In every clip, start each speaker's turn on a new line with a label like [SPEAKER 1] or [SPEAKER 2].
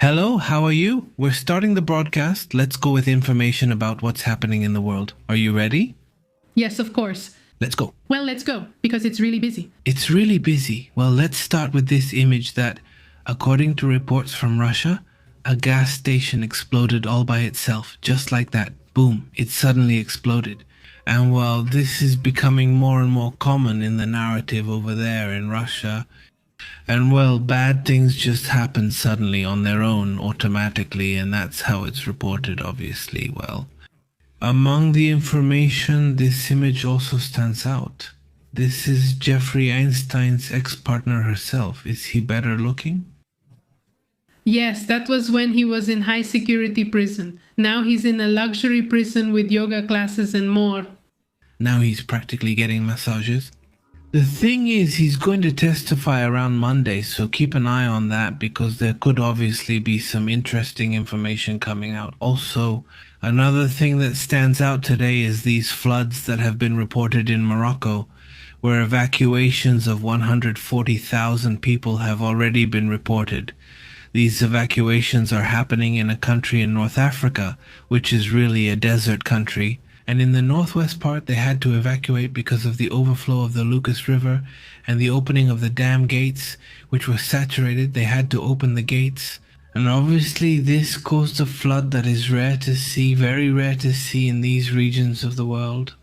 [SPEAKER 1] Hello, how are you? We're starting the broadcast. Let's go with information about what's happening in the world. Are you ready?
[SPEAKER 2] Yes, of course.
[SPEAKER 1] Let's go.
[SPEAKER 2] Well, let's go, because it's really busy.
[SPEAKER 1] It's really busy. Well, let's start with this image that, according to reports from Russia, a gas station exploded all by itself, just like that. Boom, it suddenly exploded. And while this is becoming more and more common in the narrative over there in Russia, and well, bad things just happen suddenly on their own, automatically, and that's how it's reported, obviously. Well, among the information, this image also stands out. This is Jeffrey Einstein's ex-partner herself. Is he better looking?
[SPEAKER 2] Yes, that was when he was in high security prison. Now he's in a luxury prison with yoga classes and more.
[SPEAKER 1] Now he's practically getting massages. The thing is, he's going to testify around Monday, so keep an eye on that because there could obviously be some interesting information coming out. Also, another thing that stands out today is these floods that have been reported in Morocco, where evacuations of 140,000 people have already been reported. These evacuations are happening in a country in North Africa, which is really a desert country. And in the northwest part, they had to evacuate because of the overflow of the Lucas River and the opening of the dam gates, which were saturated. They had to open the gates. And obviously this caused a flood that is rare to see, very rare to see in these regions of the world.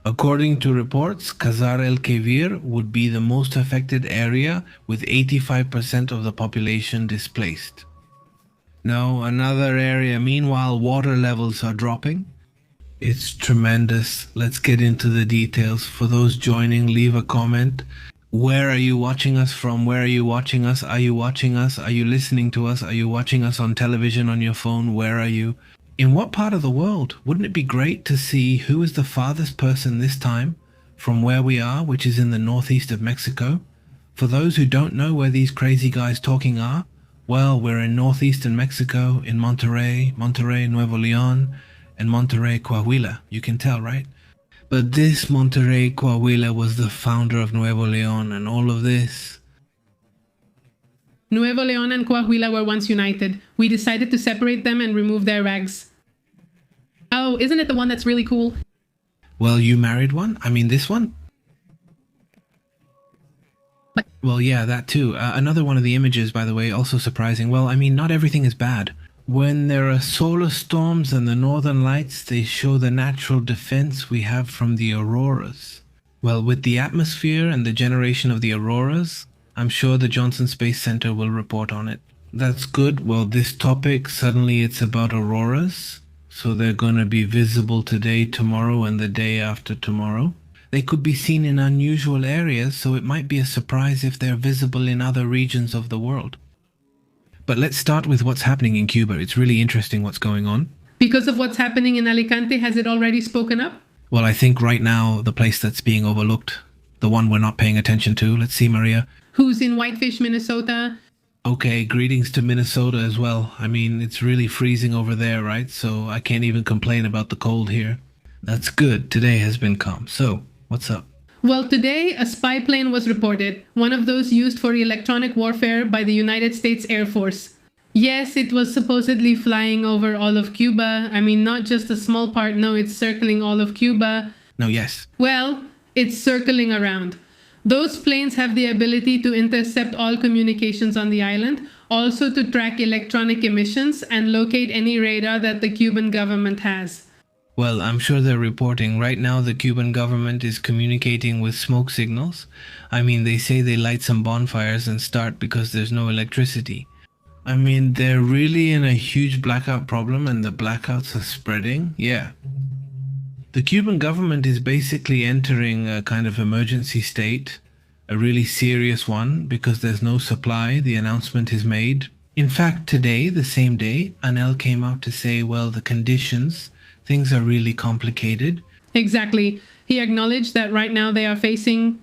[SPEAKER 1] According to reports, Kazar El Kebir would be the most affected area with 85% of the population displaced. Now, another area, meanwhile, water levels are dropping. It's tremendous. Let's get into the details. For those joining, leave a comment. Where are you watching us from? Where are you watching us? Are you watching us? Are you listening to us? Are you watching us on television, on your phone? Where are you? In what part of the world? Wouldn't it be great to see who is the farthest person this time from where we are, which is in the northeast of Mexico? For those who don't know where these crazy guys talking are, well, we're in northeastern Mexico, in Monterrey, Nuevo León, and Monterrey, Coahuila. You can tell, right? But this Monterrey, Coahuila was the founder of Nuevo León and all of this.
[SPEAKER 2] Nuevo León and Coahuila were once united. We decided to separate them and remove their rags. Oh, isn't it the one that's really cool?
[SPEAKER 1] Well, you married one? I mean, this one?
[SPEAKER 2] What?
[SPEAKER 1] Well, yeah, that too. Another one of the images, by the way, also surprising. Well, I mean, not everything is bad. When there are solar storms and the northern lights, they show the natural defense we have from the auroras. Well, with the atmosphere and the generation of the auroras, I'm sure the Johnson Space Center will report on it. That's good. Well, this topic, suddenly it's about auroras. So they're going to be visible today, tomorrow, and the day after tomorrow. They could be seen in unusual areas, so it might be a surprise if they're visible in other regions of the world. But let's start with what's happening in Cuba. It's really interesting what's going on.
[SPEAKER 2] Because of what's happening in Alicante, has it already spoken up?
[SPEAKER 1] Well, I think right now the place that's being overlooked, the one we're not paying attention to. Let's see, Maria.
[SPEAKER 2] Who's in Whitefish, Minnesota?
[SPEAKER 1] Okay, greetings to Minnesota as well. I mean, it's really freezing over there, right? So I can't even complain about the cold here. That's good. Today has been calm. So, what's up?
[SPEAKER 2] Well, today a spy plane was reported, one of those used for electronic warfare by the United States Air Force. Yes, it was supposedly flying over all of Cuba. I mean, not just a small part, no, it's circling all of Cuba.
[SPEAKER 1] No, yes.
[SPEAKER 2] Well, it's circling around. Those planes have the ability to intercept all communications on the island, also to track electronic emissions and locate any radar that the Cuban government has.
[SPEAKER 1] Well, I'm sure they're reporting. Right now, the Cuban government is communicating with smoke signals. I mean, they say they light some bonfires and start because there's no electricity. I mean, they're really in a huge blackout problem and the blackouts are spreading. Yeah. The Cuban government is basically entering a kind of emergency state, a really serious one, because there's no supply. The announcement is made. In fact, today, the same day, ANEL came out to say, well, the conditions, things are really complicated.
[SPEAKER 2] Exactly. He acknowledged that right now they are facing...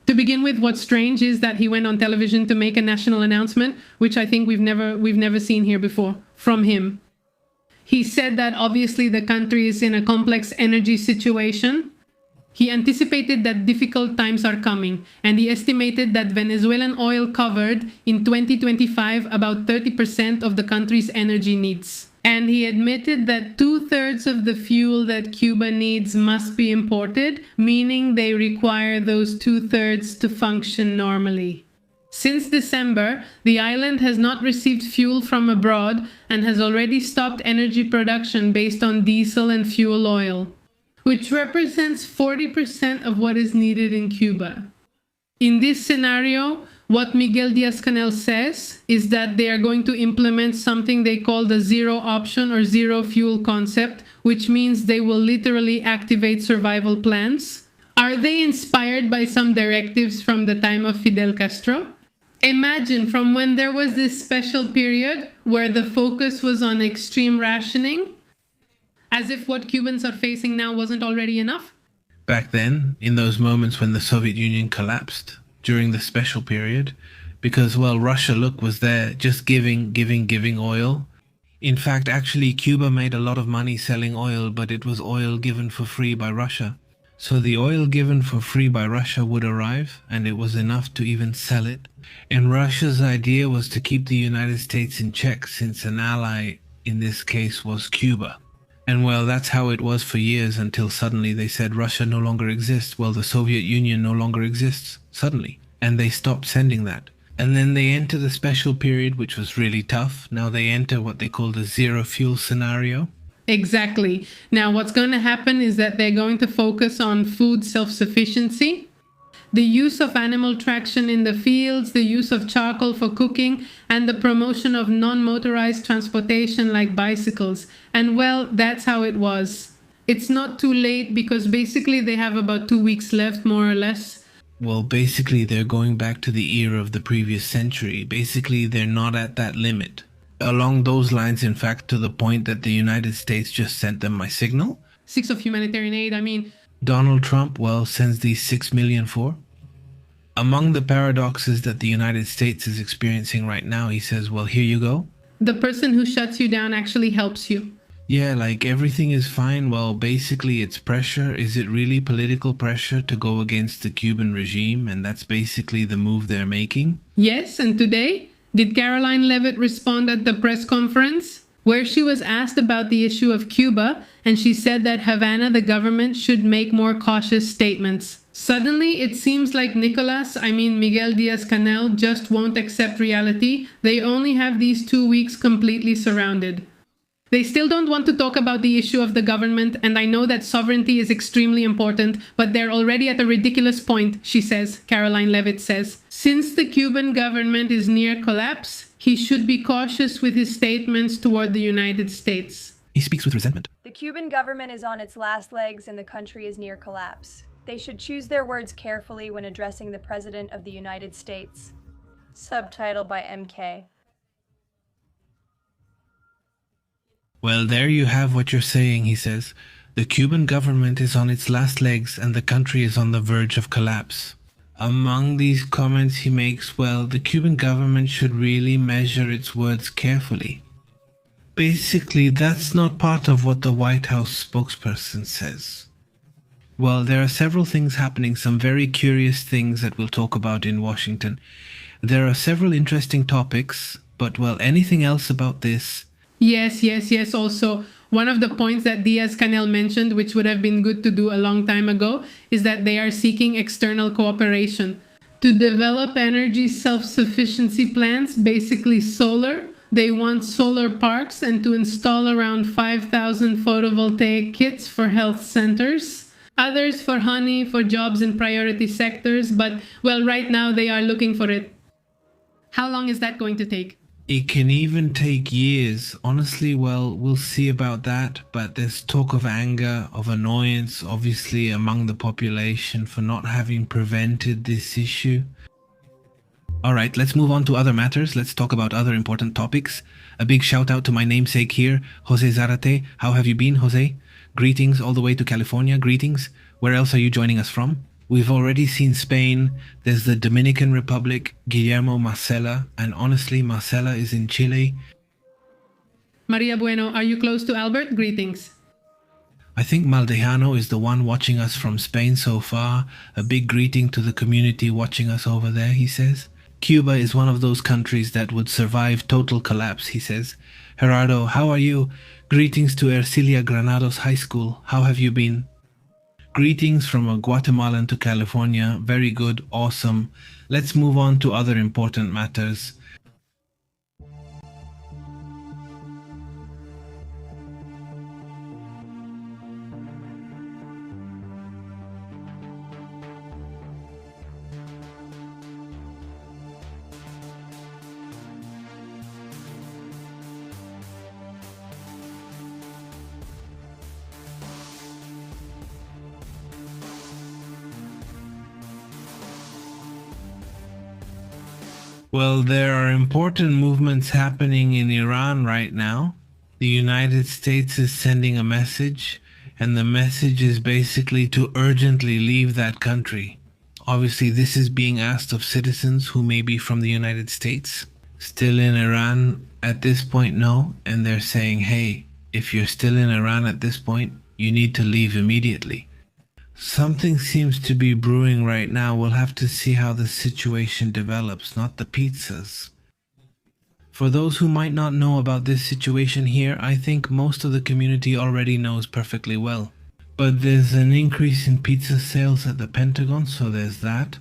[SPEAKER 2] To begin with, what's strange is that he went on television to make a national announcement, which I think we've never seen here before from him. He said that obviously the country is in a complex energy situation. He anticipated that difficult times are coming, and he estimated that Venezuelan oil covered in 2025 about 30% of the country's energy needs. And he admitted that 2/3 of the fuel that Cuba needs must be imported, meaning they require those 2/3 to function normally. Since December, the island has not received fuel from abroad and has already stopped energy production based on diesel and fuel oil, which represents 40% of what is needed in Cuba. In this scenario, what Miguel Diaz-Canel says is that they are going to implement something they call the zero option or zero fuel concept, which means they will literally activate survival plans. Are they inspired by some directives from the time of Fidel Castro? Imagine from when there was this special period where the focus was on extreme rationing, as if what Cubans are facing now wasn't already enough.
[SPEAKER 1] Back then, in those moments when the Soviet Union collapsed, during the special period, because, well, Russia, look, was there just giving oil. In fact, actually, Cuba made a lot of money selling oil, but it was oil given for free by Russia. So the oil given for free by Russia would arrive, and it was enough to even sell it. And Russia's idea was to keep the United States in check, since an ally in this case was Cuba. And well, that's how it was for years until suddenly they said Russia no longer exists. Well, the Soviet Union no longer exists, suddenly. And they stopped sending that. And then they enter the special period, which was really tough. Now they enter what they call the zero fuel scenario.
[SPEAKER 2] Exactly. Now, what's going to happen is that they're going to focus on food self-sufficiency, the use of animal traction in the fields, the use of charcoal for cooking, and the promotion of non-motorized transportation like bicycles. And well, that's how it was. It's not too late because basically they have about 2 weeks left, more or less.
[SPEAKER 1] Well, basically they're going back to the era of the previous century. Basically, they're not at that limit. Along those lines, in fact, to the point that the United States just sent them my signal.
[SPEAKER 2] 6 of humanitarian aid,
[SPEAKER 1] Donald Trump, well, sends these 6 million for. Among the paradoxes that the United States is experiencing right now, he says, well, here you go.
[SPEAKER 2] The person who shuts you down actually helps you.
[SPEAKER 1] Yeah, like everything is fine. Well, basically it's pressure. Is it really political pressure to go against the Cuban regime? And that's basically the move they're making.
[SPEAKER 2] Yes, and today, did Caroline Levitt respond at the press conference where she was asked about the issue of Cuba, and she said that Havana, the government, should make more cautious statements. Suddenly, it seems like Miguel Diaz-Canel just won't accept reality. They only have these 2 weeks completely surrounded. They still don't want to talk about the issue of the government, and I know that sovereignty is extremely important, but they're already at a ridiculous point, she says, Caroline Levitt says. Since the Cuban government is near collapse, he should be cautious with his statements toward the United States.
[SPEAKER 1] He speaks with resentment.
[SPEAKER 3] The Cuban government is on its last legs and the country is near collapse. They should choose their words carefully when addressing the President of the United States. Subtitle by MK.
[SPEAKER 1] Well, there you have what you're saying, he says. The Cuban government is on its last legs and the country is on the verge of collapse. Among these comments he makes, well, the Cuban government should really measure its words carefully. Basically, that's not part of what the White House spokesperson says. Well, there are several things happening, some very curious things that we'll talk about in Washington. There are several interesting topics, but well, anything else about this?
[SPEAKER 2] Yes. Also, one of the points that Diaz-Canel mentioned, which would have been good to do a long time ago, is that they are seeking external cooperation to develop energy self-sufficiency plans, basically solar. They want solar parks and to install around 5,000 photovoltaic kits for health centers. Others for honey, for jobs in priority sectors, but well, right now they are looking for it. How long is that going to take?
[SPEAKER 1] It can even take years. Honestly, well, we'll see about that, but there's talk of anger, of annoyance, obviously, among the population for not having prevented this issue. Alright, let's move on to other matters. Let's talk about other important topics. A big shout out to my namesake here, Jose Zarate. How have you been, Jose? Greetings all the way to California. Greetings. Where else are you joining us from? We've already seen Spain, there's the Dominican Republic, Guillermo Marcela, and honestly, Marcela is in Chile.
[SPEAKER 2] Maria Bueno, are you close to Albert? Greetings.
[SPEAKER 1] I think Maldejano is the one watching us from Spain so far. A big greeting to the community watching us over there, he says. Cuba is one of those countries that would survive total collapse, he says. Gerardo, how are you? Greetings to Ercilia Granados High School. How have you been? Greetings from a Guatemalan to California. Very good, awesome. Let's move on to other important matters. Well, there are important movements happening in Iran right now. The United States is sending a message, and the message is basically to urgently leave that country. Obviously, this is being asked of citizens who may be from the United States. Still in Iran at this point, no, and they're saying, hey, if you're still in Iran at this point, you need to leave immediately. Something seems to be brewing right now. We'll have to see how the situation develops, not the pizzas. For those who might not know about this situation here, I think most of the community already knows perfectly well. But there's an increase in pizza sales at the Pentagon, so there's that.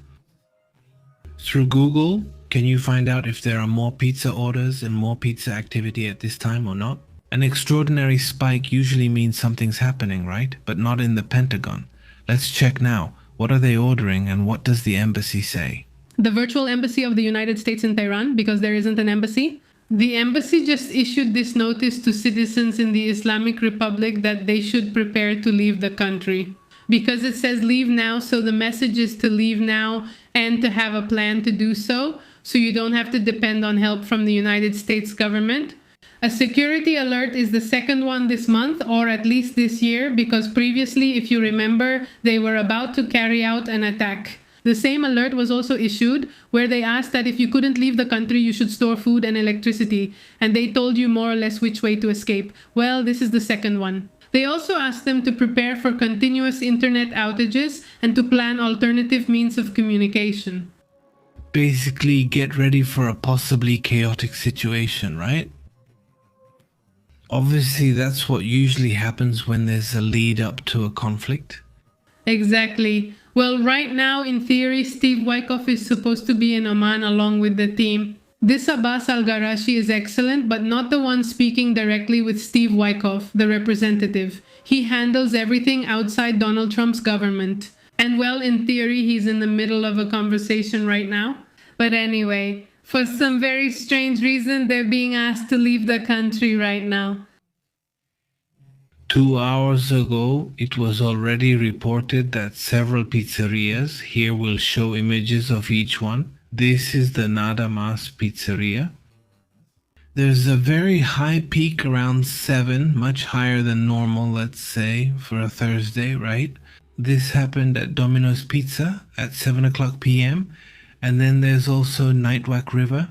[SPEAKER 1] Through Google, can you find out if there are more pizza orders and more pizza activity at this time or not? An extraordinary spike usually means something's happening, right? But not in the Pentagon. Let's check now. What are they ordering and what does the embassy say?
[SPEAKER 2] The virtual embassy of the United States in Tehran, because there isn't an embassy. The embassy just issued this notice to citizens in the Islamic Republic that they should prepare to leave the country. Because it says leave now, so the message is to leave now and to have a plan to do so you don't have to depend on help from the United States government. A security alert is the second one this month, or at least this year, because previously, if you remember, they were about to carry out an attack. The same alert was also issued, where they asked that if you couldn't leave the country, you should store food and electricity, and they told you more or less which way to escape. Well, this is the second one. They also asked them to prepare for continuous internet outages and to plan alternative means of communication.
[SPEAKER 1] Basically, get ready for a possibly chaotic situation, right? Obviously, that's what usually happens when there's a lead up to a conflict.
[SPEAKER 2] Exactly. Well, right now, in theory, Steve Wyckoff is supposed to be in Oman along with the team. This Abbas al-Garashi is excellent, but not the one speaking directly with Steve Wyckoff, the representative. He handles everything outside Donald Trump's government. And well, in theory, he's in the middle of a conversation right now. But anyway, for some very strange reason, they're being asked to leave the country right now.
[SPEAKER 1] 2 hours ago, it was already reported that several pizzerias, here we'll show images of each one. This is the Nada Mas pizzeria. There's a very high peak around 7, much higher than normal, let's say, for a Thursday, right? This happened at Domino's Pizza at 7 o'clock p.m. And then there's also Nightwack River.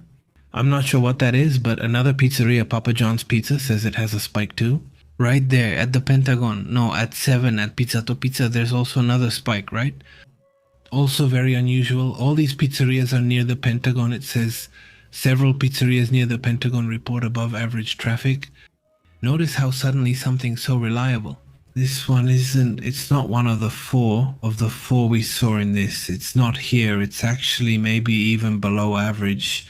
[SPEAKER 1] I'm not sure what that is, but another pizzeria, Papa John's Pizza, says it has a spike too. Right there at the Pentagon, no, at 7 at Pizzato Pizza, there's also another spike, right? Also very unusual. All these pizzerias are near the Pentagon. It says several pizzerias near the Pentagon report above average traffic. Notice how suddenly something so reliable. This one it's not one of the four we saw in this. It's not here. It's actually maybe even below average.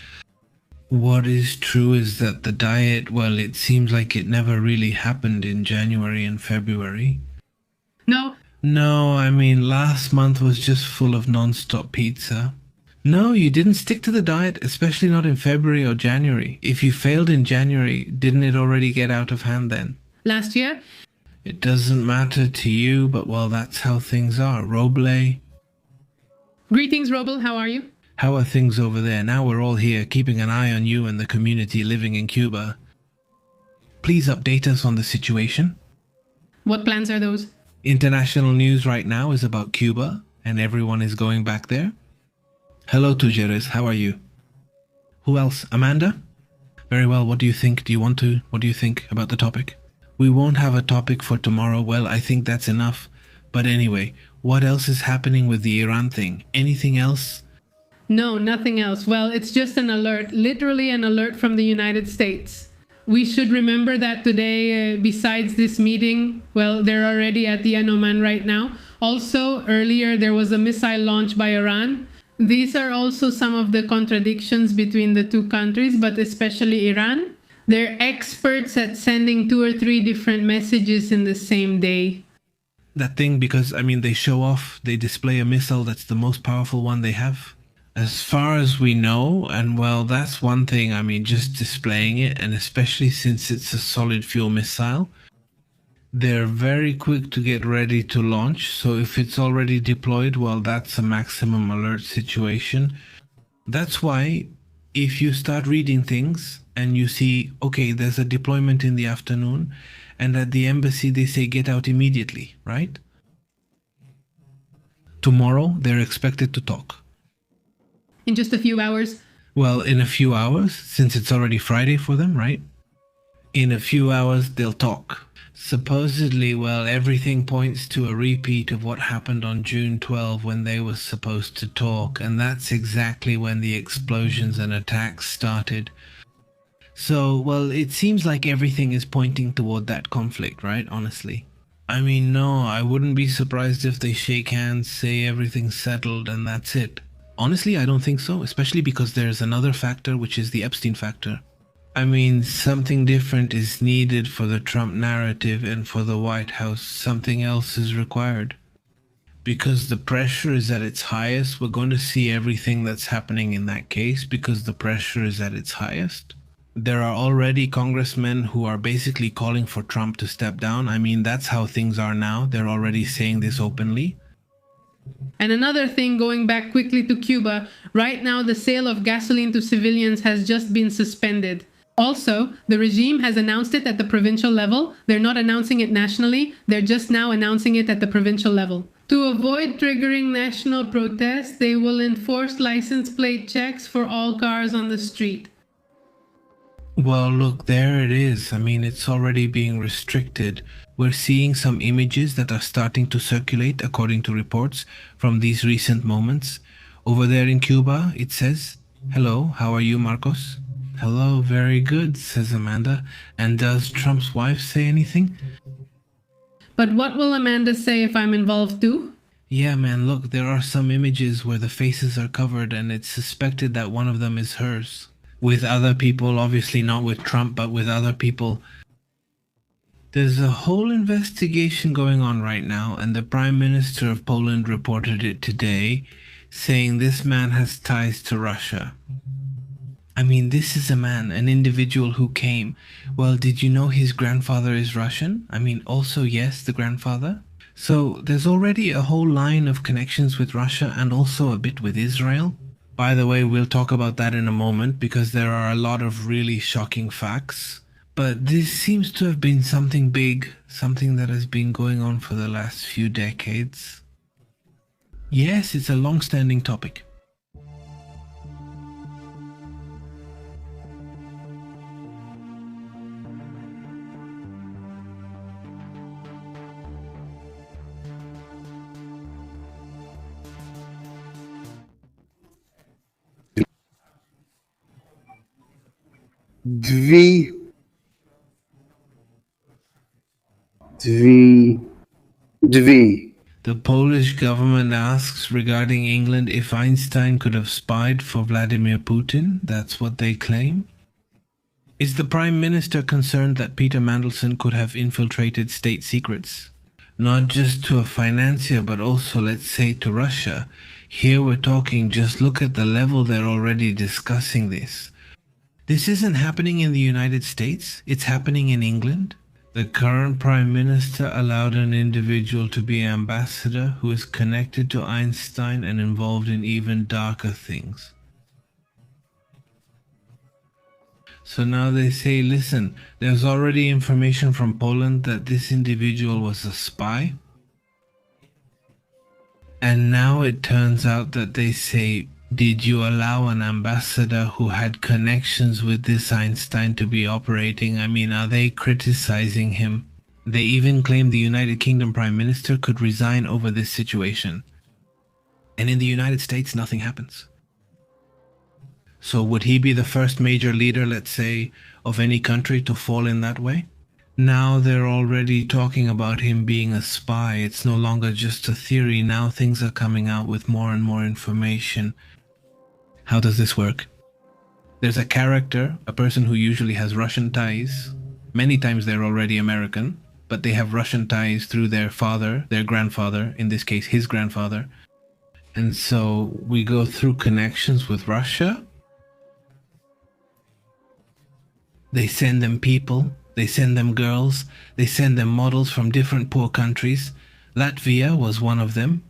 [SPEAKER 1] What is true is that the diet, well, it seems like it never really happened in January and February. No, I mean, last month was just full of non-stop pizza. No, you didn't stick to the diet, especially not in February or January. If you failed in January, didn't it already get out of hand then?
[SPEAKER 2] Last year?
[SPEAKER 1] It doesn't matter to you, but well, that's how things are. Roble.
[SPEAKER 2] Greetings, Roble. How are you?
[SPEAKER 1] How are things over there? Now we're all here, keeping an eye on you and the community living in Cuba. Please update us on the situation.
[SPEAKER 2] What plans are those?
[SPEAKER 1] International news right now is about Cuba, and everyone is going back there. Hello, Tujeres. How are you? Who else? Amanda? Very well. What do you think? What do you think about the topic? We won't have a topic for tomorrow. Well, I think that's enough. But anyway, what else is happening with the Iran thing? Anything else?
[SPEAKER 2] No, nothing else. Well, it's just an alert, literally an alert from the United States. We should remember that today, besides this meeting, well, they're already at the Oman right now. Also, earlier there was a missile launch by Iran. These are also some of the contradictions between the two countries, but especially Iran. They're experts at sending 2 or 3 different messages in the same day.
[SPEAKER 1] That thing, because, I mean, they show off, they display a missile that's the most powerful one they have. As far as we know, and well, that's one thing, I mean, just displaying it, and especially since it's a solid fuel missile, they're very quick to get ready to launch. So if it's already deployed, well, that's a maximum alert situation. That's why if you start reading things and you see, okay, there's a deployment in the afternoon, and at the embassy they say get out immediately, right? Tomorrow they're expected to talk.
[SPEAKER 2] In just a few hours.
[SPEAKER 1] Well, in a few hours, since it's already Friday for them, right? In a few hours they'll talk. Supposedly, well, everything points to a repeat of what happened on June 12 when they were supposed to talk, and that's exactly when the explosions and attacks started. So, well, it seems like everything is pointing toward that conflict, right? Honestly. I mean, no, I wouldn't be surprised if they shake hands, say everything's settled, and that's it. Honestly, I don't think so, especially because there's another factor, which is the Epstein factor. I mean, something different is needed for the Trump narrative, and for the White House, something else is required. Because the pressure is at its highest, we're going to see everything that's happening in that case because the pressure is at its highest. There are already congressmen who are basically calling for Trump to step down. I mean, that's how things are now. They're already saying this openly.
[SPEAKER 2] And another thing, going back quickly to Cuba, right now the sale of gasoline to civilians has just been suspended. Also, the regime has announced it at the provincial level. They're not announcing it nationally, they're just now announcing it at the provincial level. To avoid triggering national protest, they will enforce license plate checks for all cars on the street.
[SPEAKER 1] Well, look, there it is. I mean, it's already being restricted. We're seeing some images that are starting to circulate according to reports from these recent moments. Over there in Cuba, it says, "Hello, how are you, Marcos?" "Hello, very good," says Amanda. And does Trump's wife say anything?
[SPEAKER 2] But what will Amanda say if I'm involved too?
[SPEAKER 1] Yeah, man, look, there are some images where the faces are covered and it's suspected that one of them is hers. With other people, obviously not with Trump, but with other people. There's a whole investigation going on right now, and the Prime Minister of Poland reported it today, saying this man has ties to Russia. I mean, this is a man, an individual who came. Well, did you know his grandfather is Russian? I mean, also, yes, the grandfather. So there's already a whole line of connections with Russia and also a bit with Israel. By the way, we'll talk about that in a moment because there are a lot of really shocking facts. But this seems to have been something big, something that has been going on for the last few decades. Yes, it's a long-standing topic.
[SPEAKER 4] Drzwi.
[SPEAKER 1] The Polish government asks regarding England if Einstein could have spied for Vladimir Putin. That's what they claim. Is the Prime Minister concerned that Peter Mandelson could have infiltrated state secrets? Not just to a financier, but also, let's say, to Russia. Here we're talking, just look at the level they're already discussing this. This isn't happening in the United States, it's happening in England. The current Prime Minister allowed an individual to be ambassador who is connected to Einstein and involved in even darker things. So now they say, listen, there's already information from Poland that this individual was a spy. And now it turns out that they say Did you allow an ambassador who had connections with this Einstein to be operating? I mean, are they criticizing him? They even claim the United Kingdom Prime Minister could resign over this situation. And in the United States, nothing happens. So would he be the first major leader, let's say, of any country to fall in that way? Now they're already talking about him being a spy. It's no longer just a theory. Now things are coming out with more and more information. How does this work? There's a character, a person who usually has Russian ties. Many times they're already American, but they have Russian ties through their father, their grandfather, in this case his grandfather. And so we go through connections with Russia. They send them people, they send them girls, they send them models from different poor countries. Latvia was one of them.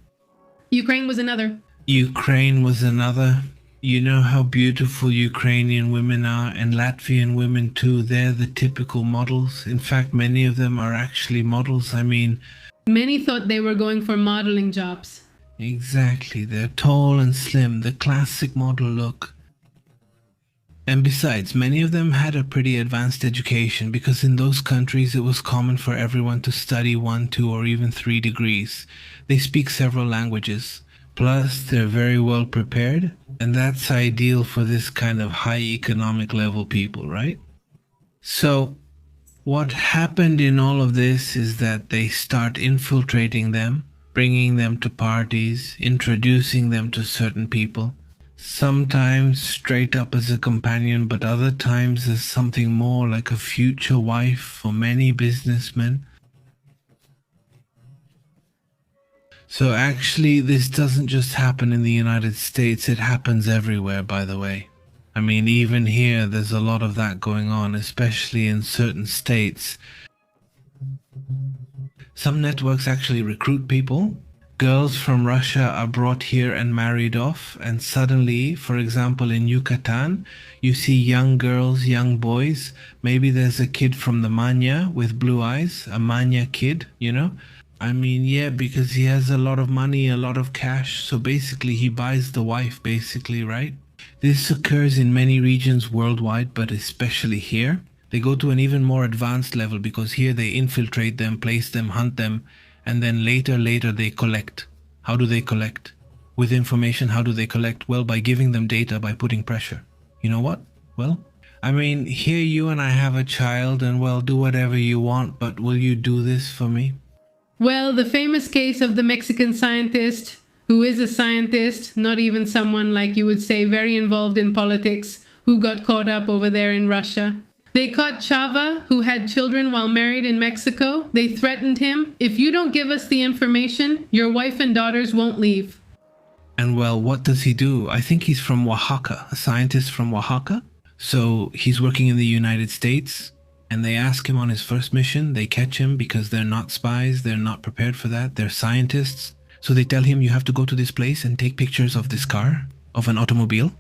[SPEAKER 2] Ukraine was another.
[SPEAKER 1] Ukraine was another. You know how beautiful Ukrainian women are, and Latvian women too. They're the typical models. In fact, many of them are actually models. I mean,
[SPEAKER 2] Many thought they were going for modeling jobs.
[SPEAKER 1] exactly. They're tall and slim, the classic model look. And besides, many of them had a pretty advanced education because in those countries it was common for everyone to study 1, 2, or even 3 degrees. They speak several languages. Plus, they're very well prepared, and that's ideal for this kind of high economic level people, right? So, what happened in all of this is that they start infiltrating them, bringing them to parties, introducing them to certain people. Sometimes straight up as a companion, but other times as something more like a future wife for many businessmen. So actually, this doesn't just happen in the United States, it happens everywhere, by the way. I mean, even here, there's a lot of that going on, especially in certain states. Some networks actually recruit people. Girls from Russia are brought here and married off, and suddenly, for example, in Yucatan, you see young girls, young boys. Maybe there's a kid from the Manya with blue eyes, a Manya kid, you know? I mean, yeah, because he has a lot of money, a lot of cash, so basically he buys the wife, basically, right? This occurs in many regions worldwide, but especially here. They go to an even more advanced level because here they infiltrate them, place them, hunt them, and then later they collect. How do they collect? With information, how do they collect? Well, by giving them data, by putting pressure. You know what? Well, I mean, here you and I have a child, and well, do whatever you want, but will you do this for me?
[SPEAKER 2] Well, the famous case of the Mexican scientist, who is a scientist, not even someone like you would say very involved in politics, who got caught up over there in Russia. They caught Chava, who had children while married in Mexico. They threatened him, if you don't give us the information, your wife and daughters won't leave.
[SPEAKER 1] And well, what does he do? I think he's from Oaxaca, a scientist from Oaxaca. So he's working in the United States, and they ask him on his first mission. They catch him because they're not spies, they're not prepared for that, they're scientists. So they tell him, you have to go to this place and take pictures of this car, of an automobile.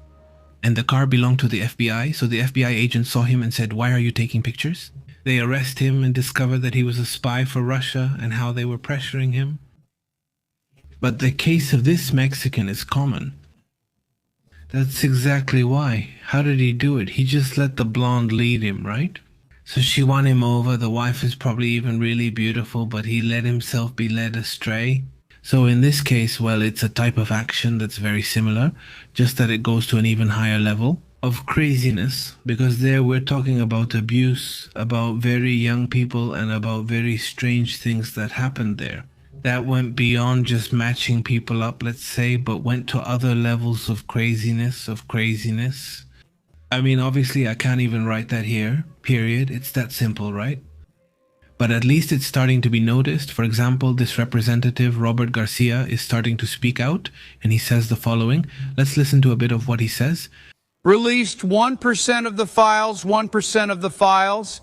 [SPEAKER 1] And the car belonged to the FBI, so the FBI agent saw him and said, why are you taking pictures? They arrest him and discover that he was a spy for Russia and how they were pressuring him. But the case of this Mexican is common. That's exactly why. How did he do it? He just let the blonde lead him, right? So she won him over. The wife is probably even really beautiful, but he let himself be led astray. So in this case, well, it's a type of action that's very similar, just that it goes to an even higher level of craziness, because there we're talking about abuse, about very young people, and about very strange things that happened there. That went beyond just matching people up, let's say, but went to other levels of craziness, I mean, obviously, I can't even write that here, period. It's that simple, right? But at least it's starting to be noticed. For example, this representative, Robert Garcia, is starting to speak out, and he says the following. Let's listen to a bit of what he says.
[SPEAKER 4] Released 1% of the files, 1% of the files.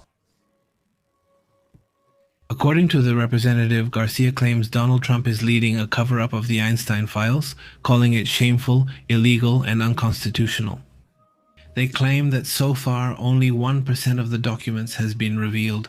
[SPEAKER 1] According to the representative, Garcia claims Donald Trump is leading a cover-up of the Einstein files, calling it shameful, illegal, and unconstitutional. They claim that so far only 1% of the documents has been revealed.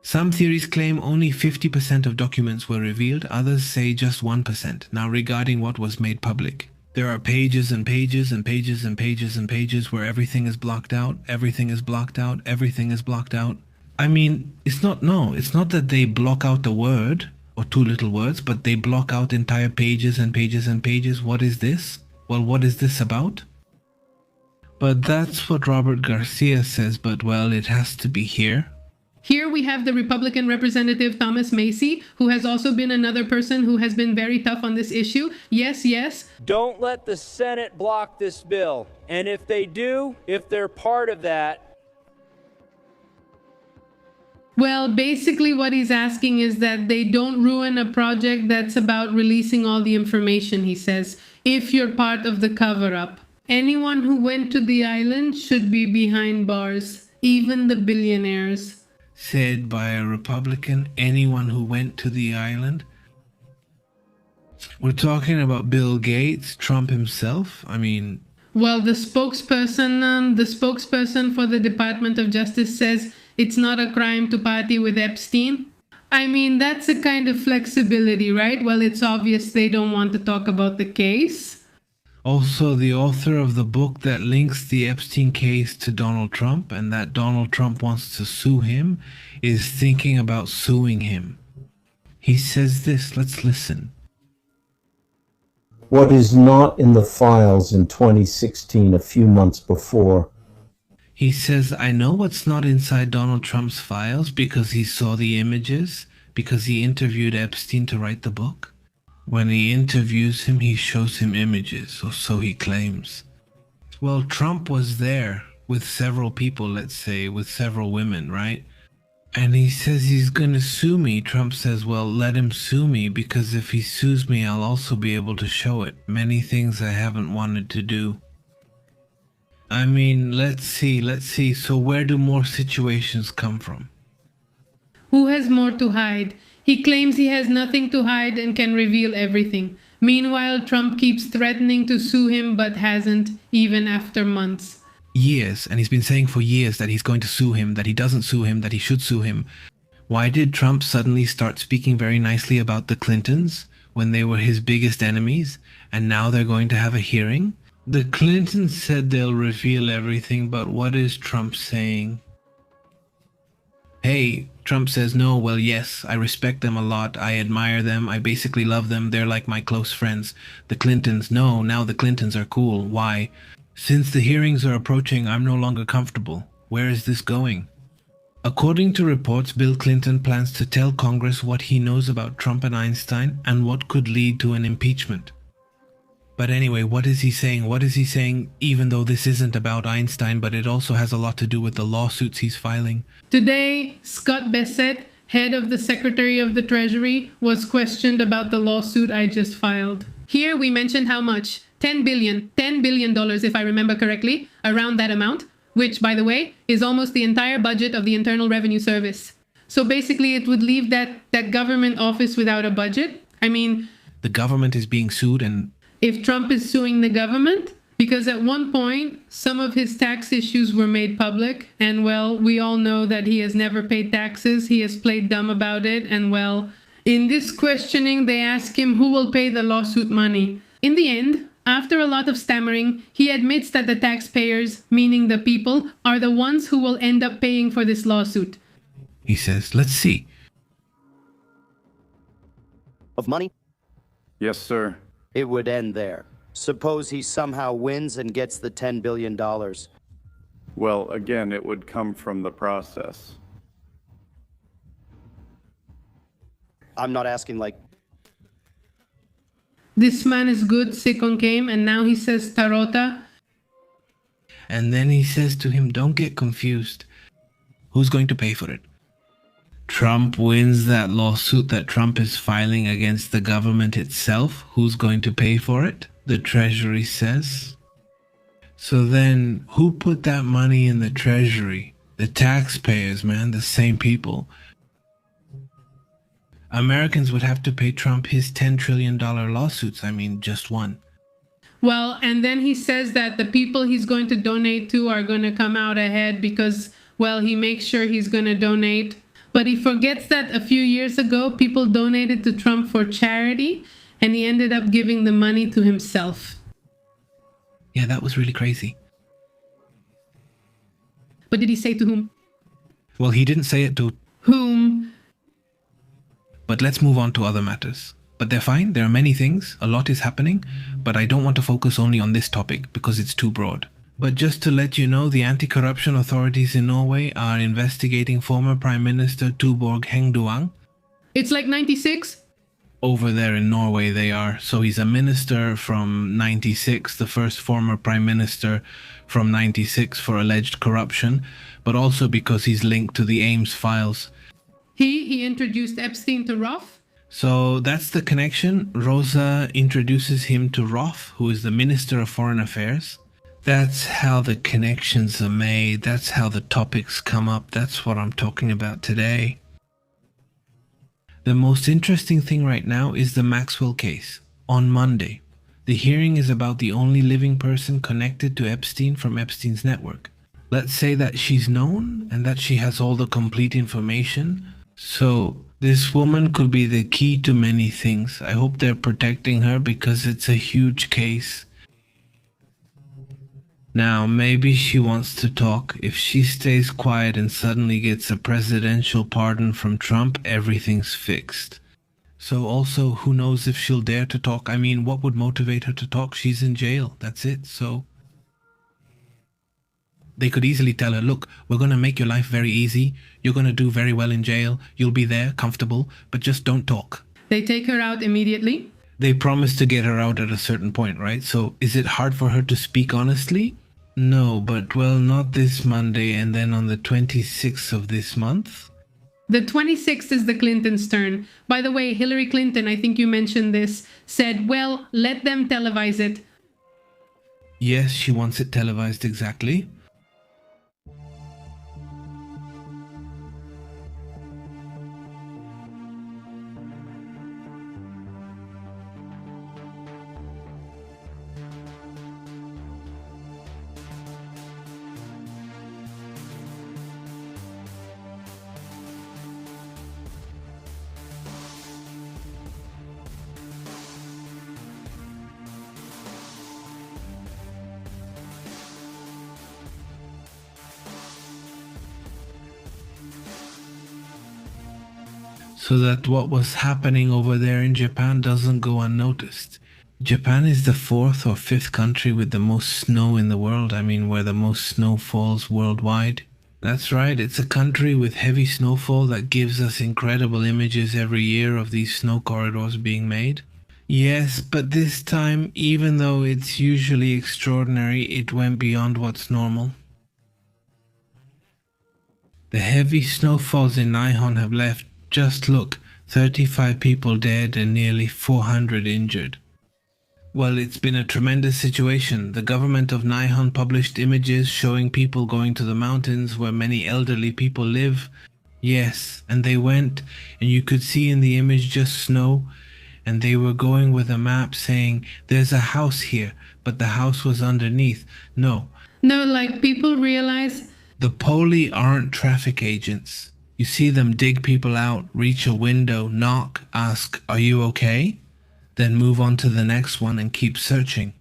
[SPEAKER 1] Some theories claim only 50% of documents were revealed, others say just 1%. Now regarding what was made public, There are pages and pages and pages and pages and pages where everything is blocked out, everything is blocked out, everything is blocked out. I mean, it's not that they block out a word or two little words, but they block out entire pages and pages and pages. What is this? Well, what is this about? But that's what Robert Garcia says, but well, it has to be here.
[SPEAKER 2] Here we have the Republican Representative Thomas Macy, who has also been another person who has been very tough on this issue. Yes, yes.
[SPEAKER 5] Don't let the Senate block this bill. And if they do, if they're part of that,
[SPEAKER 2] Well, basically what he's asking is that they don't ruin a project that's about releasing all the information, he says, if you're part of the cover-up. Anyone who went to the island should be behind bars, even the billionaires.
[SPEAKER 1] Said by a Republican, anyone who went to the island. We're talking about Bill Gates, Trump himself. I mean,
[SPEAKER 2] Well, the spokesperson for the Department of Justice says it's not a crime to party with Epstein. I mean, that's a kind of flexibility, right? Well, it's obvious they don't want to talk about the case.
[SPEAKER 1] also the author of the book that links the Epstein case to Donald Trump and that Donald Trump wants to sue him is thinking about suing him. He says this, let's listen.
[SPEAKER 6] What is not in the files in 2016, a few months before.
[SPEAKER 1] He says, I know what's not inside Donald Trump's files because he saw the images, because he interviewed Epstein to write the book. When he interviews him, he shows him images, or so he claims. Well, Trump was there with several people, let's say, with several women, right? And he says he's going to sue me. Trump says, well, let him sue me because if he sues me, I'll also be able to show it. Many things I haven't wanted to do. I mean, let's see. So where do more situations come from?
[SPEAKER 2] Who has more to hide? He claims he has nothing to hide and can reveal everything. Meanwhile, Trump keeps threatening to sue him but hasn't, even after months.
[SPEAKER 1] Years, and he's been saying for years that he's going to sue him, that he doesn't sue him, that he should sue him. Why did Trump suddenly start speaking very nicely about the Clintons when they were his biggest enemies, and now they're going to have a hearing? The Clintons said they'll reveal everything, but what is Trump saying? Hey, Trump says, no, well, yes, I respect them a lot, I admire them, I basically love them, they're like my close friends. The Clintons, no, now the Clintons are cool. Why? Since the hearings are approaching, I'm no longer comfortable. Where is this going? According to reports, Bill Clinton plans to tell Congress what he knows about Trump and Einstein and what could lead to an impeachment. But anyway, what is he saying? What is he saying, even though this isn't about Einstein, but it also has a lot to do with the lawsuits he's filing?
[SPEAKER 2] Today, Scott Bessent, head of the Secretary of the Treasury, was questioned about the lawsuit I just filed. Here we mentioned how much? $10 billion if I remember correctly, around that amount, which, by the way, is almost the entire budget of the Internal Revenue Service. So basically, it would leave that government office without a budget. I mean,
[SPEAKER 1] the government is being sued, and
[SPEAKER 2] if Trump is suing the government, because at one point, some of his tax issues were made public, and well, we all know that he has never paid taxes, he has played dumb about it, and well, in this questioning, they ask him who will pay the lawsuit money. In the end, after a lot of stammering, he admits that the taxpayers, meaning the people, are the ones who will end up paying for this lawsuit.
[SPEAKER 1] he says, let's see.
[SPEAKER 7] Of money,
[SPEAKER 4] Yes, sir.
[SPEAKER 7] it would end there. Suppose he somehow wins and gets the $10 billion.
[SPEAKER 8] Well, again, it would come from the process.
[SPEAKER 7] I'm not asking like,
[SPEAKER 2] This man is good, Sikon came, and now he says Tarota.
[SPEAKER 1] And then he says to him, don't get confused. Who's going to pay for it? Trump wins that lawsuit that Trump is filing against the government itself. Who's going to pay for it? The Treasury says. So then, who put that money in the Treasury? The taxpayers, man, the same people. Americans would have to pay Trump his $10 trillion lawsuits. I mean, just one.
[SPEAKER 2] Well, and then he says that the people he's going to donate to are going to come out ahead because, well, he makes sure he's going to donate. But he forgets that a few years ago, people donated to Trump for charity, and he ended up giving the money to himself.
[SPEAKER 1] Yeah, that was really crazy.
[SPEAKER 2] But did he say to whom?
[SPEAKER 1] Well, he didn't say it to...
[SPEAKER 2] Whom?
[SPEAKER 1] But let's move on to other matters. But they're fine. There are many things. A lot is happening. But I don't want to focus only on this topic because it's too broad. But just to let you know, the anti-corruption authorities in Norway are investigating former Prime Minister Tuborg Hengduang.
[SPEAKER 2] It's like 96?
[SPEAKER 1] Over there in Norway they are. So he's a minister from 96, the first former prime minister from 96 for alleged corruption, but also because he's linked to the Ames files.
[SPEAKER 2] He introduced Epstein to Roth?
[SPEAKER 1] So that's the connection. Rosa introduces him to Roth, who is the Minister of Foreign Affairs. That's how the connections are made. That's how the topics come up. That's what I'm talking about today. The most interesting thing right now is the Maxwell case. On Monday, the hearing is about the only living person connected to Epstein from Epstein's network. Let's say that she's known and that she has all the complete information. So this woman could be the key to many things. I hope they're protecting her because it's a huge case. Now, maybe she wants to talk. If she stays quiet and suddenly gets a presidential pardon from Trump, everything's fixed. So also, who knows if she'll dare to talk? I mean, what would motivate her to talk? She's in jail. That's it. So they could easily tell her, look, we're going to make your life very easy. You're going to do very well in jail. You'll be there, comfortable, but just don't talk.
[SPEAKER 2] They take her out immediately?
[SPEAKER 1] They promised to get her out at a certain point, right? So is it hard for her to speak honestly? No, but well, not this Monday and then on the 26th of this month.
[SPEAKER 2] The 26th is the Clintons' turn. By the way, Hillary Clinton, I think you mentioned this, said, well, let them televise it.
[SPEAKER 1] Yes, she wants it televised exactly. So that what was happening over there in Japan doesn't go unnoticed. Japan is the 4th or 5th country with the most snow in the world. I mean, where the most snow falls worldwide. That's right, it's a country with heavy snowfall that gives us incredible images every year of these snow corridors being made. Yes, but this time, even though it's usually extraordinary, it went beyond what's normal. The heavy snowfalls in Nihon have left, just look, 35 people dead and nearly 400 injured. Well, it's been a tremendous situation. The government of Nihon published images showing people going to the mountains where many elderly people live. Yes, and they went, and you could see in the image just snow, and they were going with a map saying, there's a house here, but the house was underneath. No,
[SPEAKER 2] like people realize...
[SPEAKER 1] The poli aren't traffic agents. You see them dig people out, reach a window, knock, ask, are you okay? Then move on to the next one and keep searching.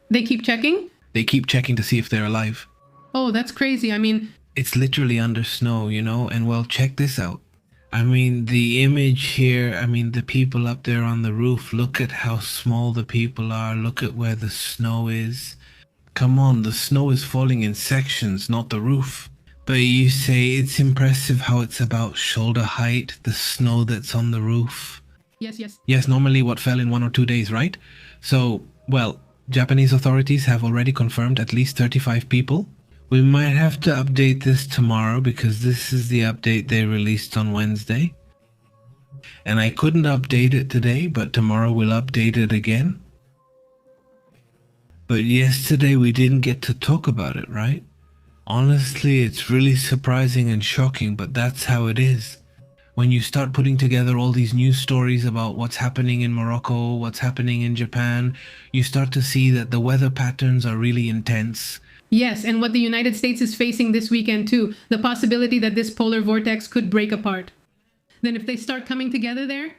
[SPEAKER 2] They keep checking?
[SPEAKER 1] They keep checking to see if they're alive.
[SPEAKER 2] Oh, that's crazy. I mean...
[SPEAKER 1] It's literally under snow, you know, and well, check this out. I mean, the image here, I mean, the people up there on the roof, look at how small the people are, look at where the snow is. Come on, the snow is falling in sections, not the roof. But you say it's impressive how it's about shoulder height, the snow that's on the roof.
[SPEAKER 2] Yes.
[SPEAKER 1] Yes, normally what fell in 1 or 2 days, right? So, well, Japanese authorities have already confirmed at least 35 people. We might have to update this tomorrow because this is the update they released on Wednesday. And I couldn't update it today, but tomorrow we'll update it again. But yesterday we didn't get to talk about it, right? Honestly, it's really surprising and shocking, but that's how it is. When you start putting together all these news stories about what's happening in Morocco, what's happening in Japan, you start to see that the weather patterns are really intense.
[SPEAKER 2] Yes, and what the United States is facing this weekend too, the possibility that this polar vortex could break apart. Then if they start coming together there?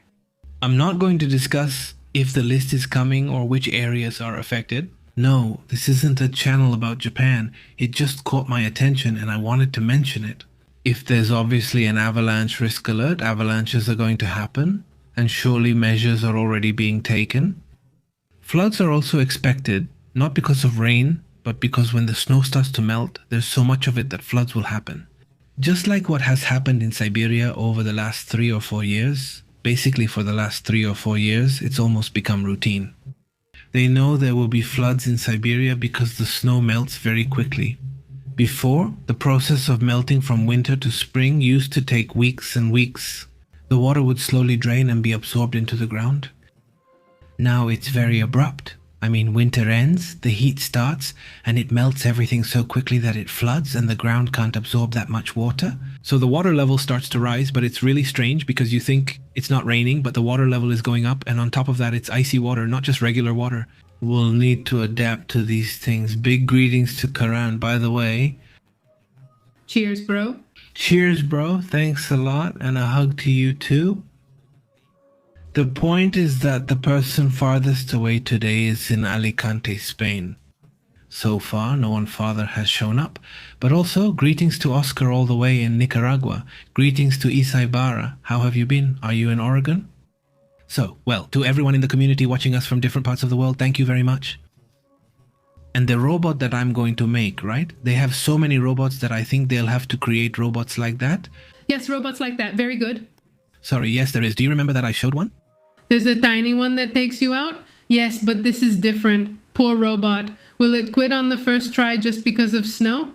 [SPEAKER 1] I'm not going to discuss if the list is coming or which areas are affected. No, this isn't a channel about Japan. It just caught my attention and I wanted to mention it. If there's obviously an avalanche risk alert, avalanches are going to happen, and surely measures are already being taken. Floods are also expected, not because of rain, but because when the snow starts to melt, there's so much of it that floods will happen. Just like what has happened in Siberia over the last 3 or 4 years, basically for the last 3 or 4 years, it's almost become routine. They know there will be floods in Siberia because the snow melts very quickly. Before, the process of melting from winter to spring used to take weeks and weeks. The water would slowly drain and be absorbed into the ground. Now it's very abrupt. I mean, winter ends, the heat starts, and it melts everything so quickly that it floods and the ground can't absorb that much water. So the water level starts to rise, but it's really strange because you think it's not raining, but the water level is going up, and on top of that, it's icy water, not just regular water. We'll need to adapt to these things. Big greetings to Karan, by the way.
[SPEAKER 2] Cheers, bro.
[SPEAKER 1] Cheers, bro. Thanks a lot, and a hug to you too. The point is that the person farthest away today is in Alicante, Spain. So far, no one farther has shown up. But also, greetings to Oscar all the way in Nicaragua. Greetings to Isa Ibarra. How have you been? Are you in Oregon? So, well, to everyone in the community watching us from different parts of the world, thank you very much. And the robot that I'm going to make, right? They have so many robots that I think they'll have to create robots like that.
[SPEAKER 2] Yes, robots like that. Very good.
[SPEAKER 1] Sorry, yes, there is. Do you remember that I showed one?
[SPEAKER 2] There's a tiny one that takes you out? Yes, but this is different. Poor robot. Will it quit on the first try just because of snow?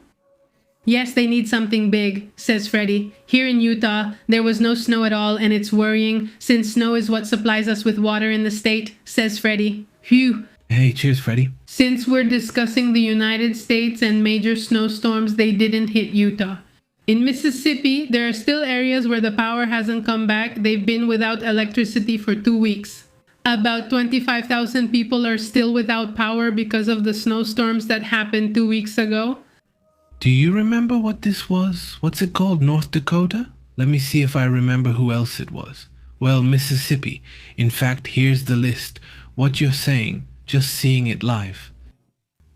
[SPEAKER 2] Yes, they need something big, says Freddy. Here in Utah, there was no snow at all, and it's worrying, since snow is what supplies us with water in the state, says Freddy. Phew.
[SPEAKER 1] Hey, cheers, Freddy.
[SPEAKER 2] Since we're discussing the United States and major snowstorms, they didn't hit Utah. In Mississippi, there are still areas where the power hasn't come back. They've been without electricity for 2 weeks. About 25,000 people are still without power because of the snowstorms that happened 2 weeks ago.
[SPEAKER 1] Do you remember what this was? What's it called? North Dakota? Let me see if I remember who else it was. Well, Mississippi. In fact, here's the list. What you're saying, just seeing it live.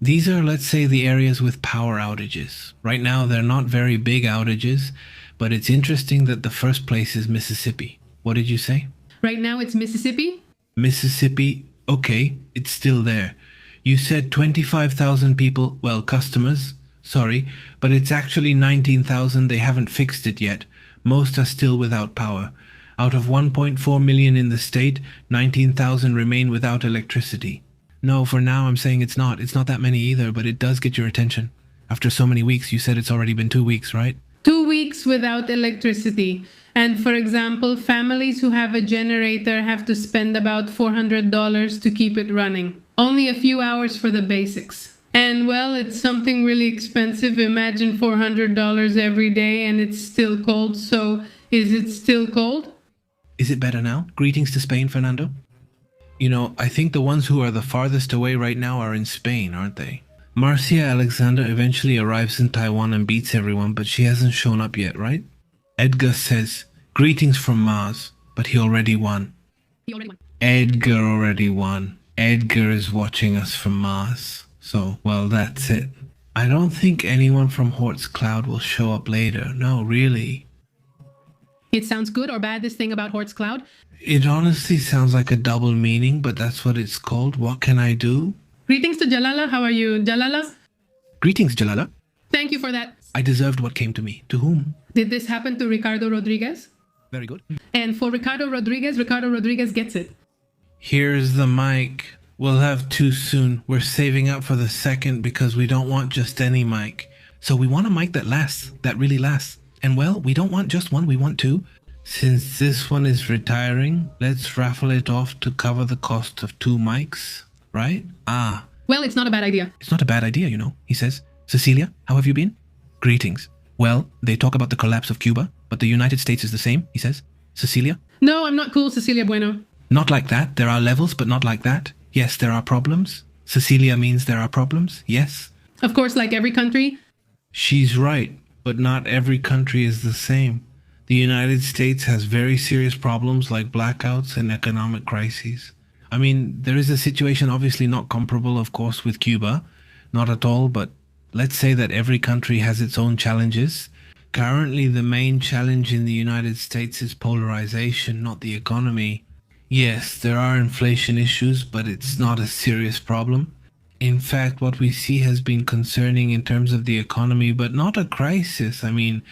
[SPEAKER 1] These are, let's say, the areas with power outages. Right now, they're not very big outages, but it's interesting that the first place is Mississippi. What did you say?
[SPEAKER 2] Right now, it's Mississippi?
[SPEAKER 1] Mississippi, okay, it's still there. You said 25,000 people, well, customers, sorry, but it's actually 19,000. They haven't fixed it yet. Most are still without power. Out of 1.4 million in the state, 19,000 remain without electricity. No, for now I'm saying it's not. It's not that many either, but it does get your attention. After so many weeks, you said it's already been 2 weeks, right?
[SPEAKER 2] 2 weeks without electricity. And for example, families who have a generator have to spend about $400 to keep it running. Only a few hours for the basics. And well, it's something really expensive. Imagine $400 every day and it's still cold. So is it still cold?
[SPEAKER 1] Is it better now? Greetings to Spain, Fernando. You know, I think the ones who are the farthest away right now are in Spain, aren't they? Marcia Alexander eventually arrives in Taiwan and beats everyone, but she hasn't shown up yet, right? Edgar says, greetings from Mars, but he already won. Edgar already won. Edgar is watching us from Mars. So, well, that's it. I don't think anyone from Hort's Cloud will show up later. No, really.
[SPEAKER 2] It sounds good or bad, this thing about Hort's Cloud?
[SPEAKER 1] It honestly sounds like a double meaning, but that's what it's called. What can I do?
[SPEAKER 2] Greetings to Jalala. How are you, Jalala?
[SPEAKER 1] Greetings, Jalala.
[SPEAKER 2] Thank you for that.
[SPEAKER 1] I deserved what came to me. To whom?
[SPEAKER 2] Did this happen to Ricardo Rodriguez?
[SPEAKER 1] Very good.
[SPEAKER 2] And for Ricardo Rodriguez gets it.
[SPEAKER 1] Here's the mic. We'll have two soon. We're saving up for the second because we don't want just any mic. So we want a mic that lasts, that really lasts. And well, we don't want just one, we want two. Since this one is retiring, let's raffle it off to cover the cost of 2 mics, right? Ah.
[SPEAKER 2] Well, it's not a bad idea.
[SPEAKER 1] It's not a bad idea, you know, he says. Cecilia, how have you been? Greetings. Well, they talk about the collapse of Cuba, but the United States is the same, he says. Cecilia?
[SPEAKER 2] No, I'm not cool, Cecilia Bueno.
[SPEAKER 1] Not like that. There are levels, but not like that. Yes, there are problems. Cecilia means there are problems, yes.
[SPEAKER 2] Of course, like every country.
[SPEAKER 1] She's right, but not every country is the same. The United States has very serious problems like blackouts and economic crises. I mean, there is a situation obviously not comparable, of course, with Cuba, not at all, but let's say that every country has its own challenges. Currently, the main challenge in the United States is polarization, not the economy. Yes, there are inflation issues, but it's not a serious problem. In fact, what we see has been concerning in terms of the economy, but not a crisis. I mean,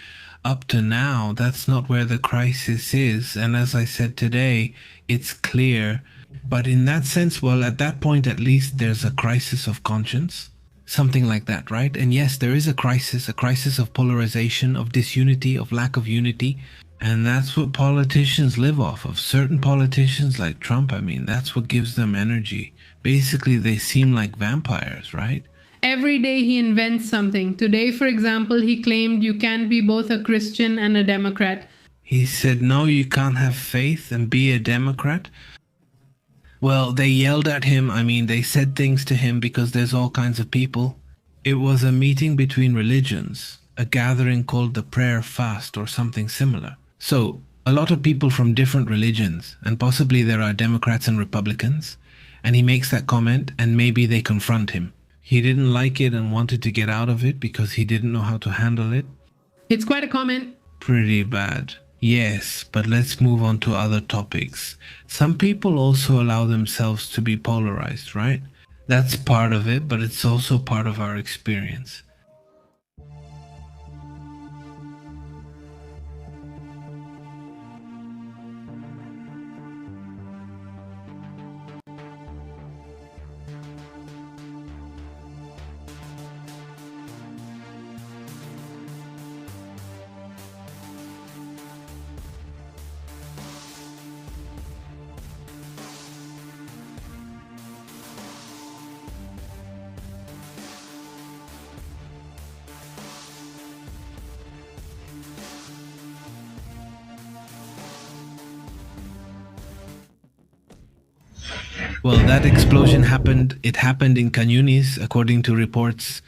[SPEAKER 1] up to now, that's not where the crisis is. And as I said today, it's clear. But in that sense, well, at that point, at least there's a crisis of conscience. Something like that, right? And yes, there is a crisis of polarization, of disunity, of lack of unity. And that's what politicians live off of. Certain politicians like Trump, I mean, that's what gives them energy. Basically, they seem like vampires, right?
[SPEAKER 2] Every day he invents something. Today, for example, he claimed you can't be both a Christian and a Democrat.
[SPEAKER 1] He said, no, you can't have faith and be a Democrat. Well, they yelled at him. I mean, they said things to him because there's all kinds of people. It was a meeting between religions, a gathering called the prayer fast or something similar. So, a lot of people from different religions, and possibly there are Democrats and Republicans, and he makes that comment and maybe they confront him. He didn't like it and wanted to get out of it because he didn't know how to handle it.
[SPEAKER 2] It's quite a comment.
[SPEAKER 1] Pretty bad. Yes, but let's move on to other topics. Some people also allow themselves to be polarized, right? That's part of it, but it's also part of our experience. Well, that explosion happened. It happened in Khan Yunis, according to reports.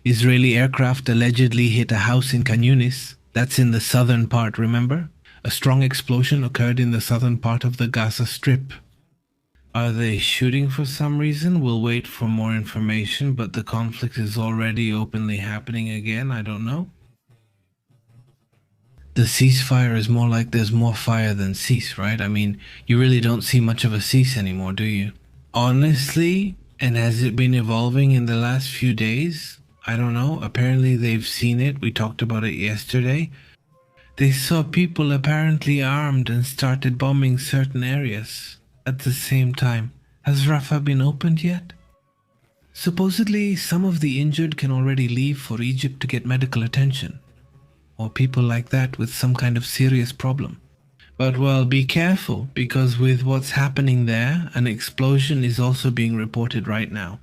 [SPEAKER 1] Israeli aircraft allegedly hit a house in Khan Yunis. That's in the southern part, remember? A strong explosion occurred in the southern part of the Gaza Strip. Are they shooting for some reason? We'll wait for more information, but the conflict is already openly happening again. I don't know. The ceasefire is more like there's more fire than cease, right? I mean, you really don't see much of a cease anymore, do you? Honestly, and has it been evolving in the last few days? I don't know. Apparently they've seen it. We talked about it yesterday. They saw people apparently armed and started bombing certain areas at the same time. Has Rafah been opened yet? Supposedly, some of the injured can already leave for Egypt to get medical attention. Or people like that with some kind of serious problem. But well, be careful, because with what's happening there, an explosion is also being reported right now.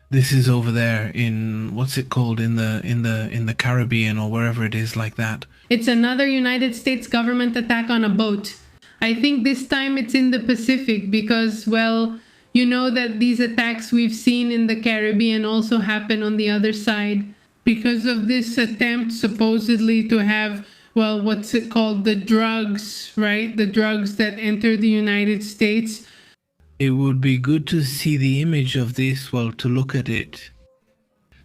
[SPEAKER 1] This is over there in, what's it called, in the Caribbean or wherever it is like that.
[SPEAKER 2] It's another United States government attack on a boat. I think this time it's in the Pacific because, well, you know that these attacks we've seen in the Caribbean also happen on the other side. Because of this attempt supposedly to have, well, what's it called? The drugs, right? The drugs that enter the United States.
[SPEAKER 1] It would be good to see the image of this, well, to look at it.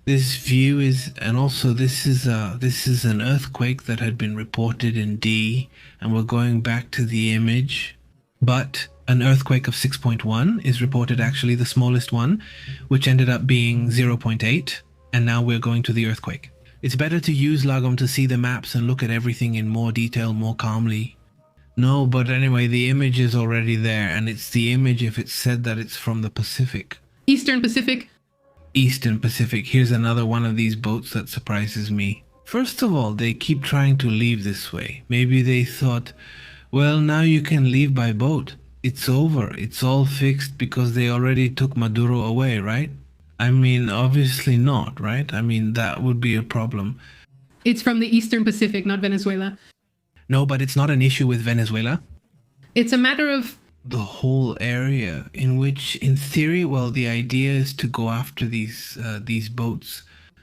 [SPEAKER 1] This view is, and also this is an earthquake that had been reported in D, and we're going back to the image. But an earthquake of 6.1 is reported, actually the smallest one, which ended up being 0.8. And now we're going to the earthquake. It's better to use Lagom to see the maps and look at everything in more detail, more calmly. No, but anyway, the image is already there, and it's the image if it's said that it's from the Pacific.
[SPEAKER 2] Eastern Pacific.
[SPEAKER 1] Eastern Pacific. Here's another one of these boats that surprises me. First of all, they keep trying to leave this way. Maybe they thought, well, now you can leave by boat. It's over. It's all fixed because they already took Maduro away, right? I mean, obviously not, right? I mean, that would be a problem.
[SPEAKER 2] It's from the Eastern Pacific, not Venezuela.
[SPEAKER 1] No, but it's not an issue with Venezuela.
[SPEAKER 2] It's a matter of
[SPEAKER 1] the whole area in which, in theory, well, the idea is to go after these boats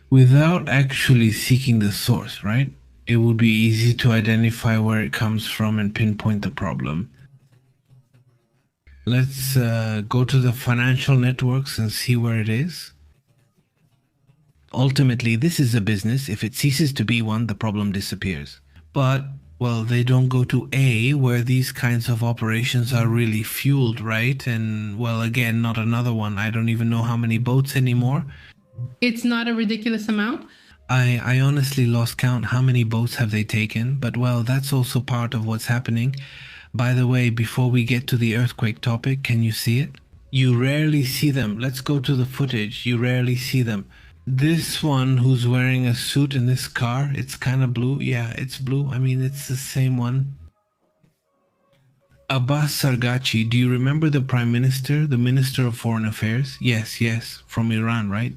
[SPEAKER 1] without actually seeking the source, right? It would be easy to identify where it comes from and pinpoint the problem. Let's go to the financial networks and see where it is. Ultimately, this is a business. If it ceases to be one, the problem disappears. But, well, they don't go to A, where these kinds of operations are really fueled, right? And, well, again, not another one. I don't even know how many boats anymore.
[SPEAKER 2] It's not a ridiculous amount.
[SPEAKER 1] I honestly lost count how many boats have they taken, but, well, that's also part of what's happening. By the way, before we get to the earthquake topic, can you see it? You rarely see them. Let's go to the footage. You rarely see them. This one who's wearing a suit in this car, it's kind of blue. Yeah, it's blue. I mean, it's the same one. Abbas Sargachi, do you remember the Prime Minister, the Minister of Foreign Affairs? Yes, from Iran, right?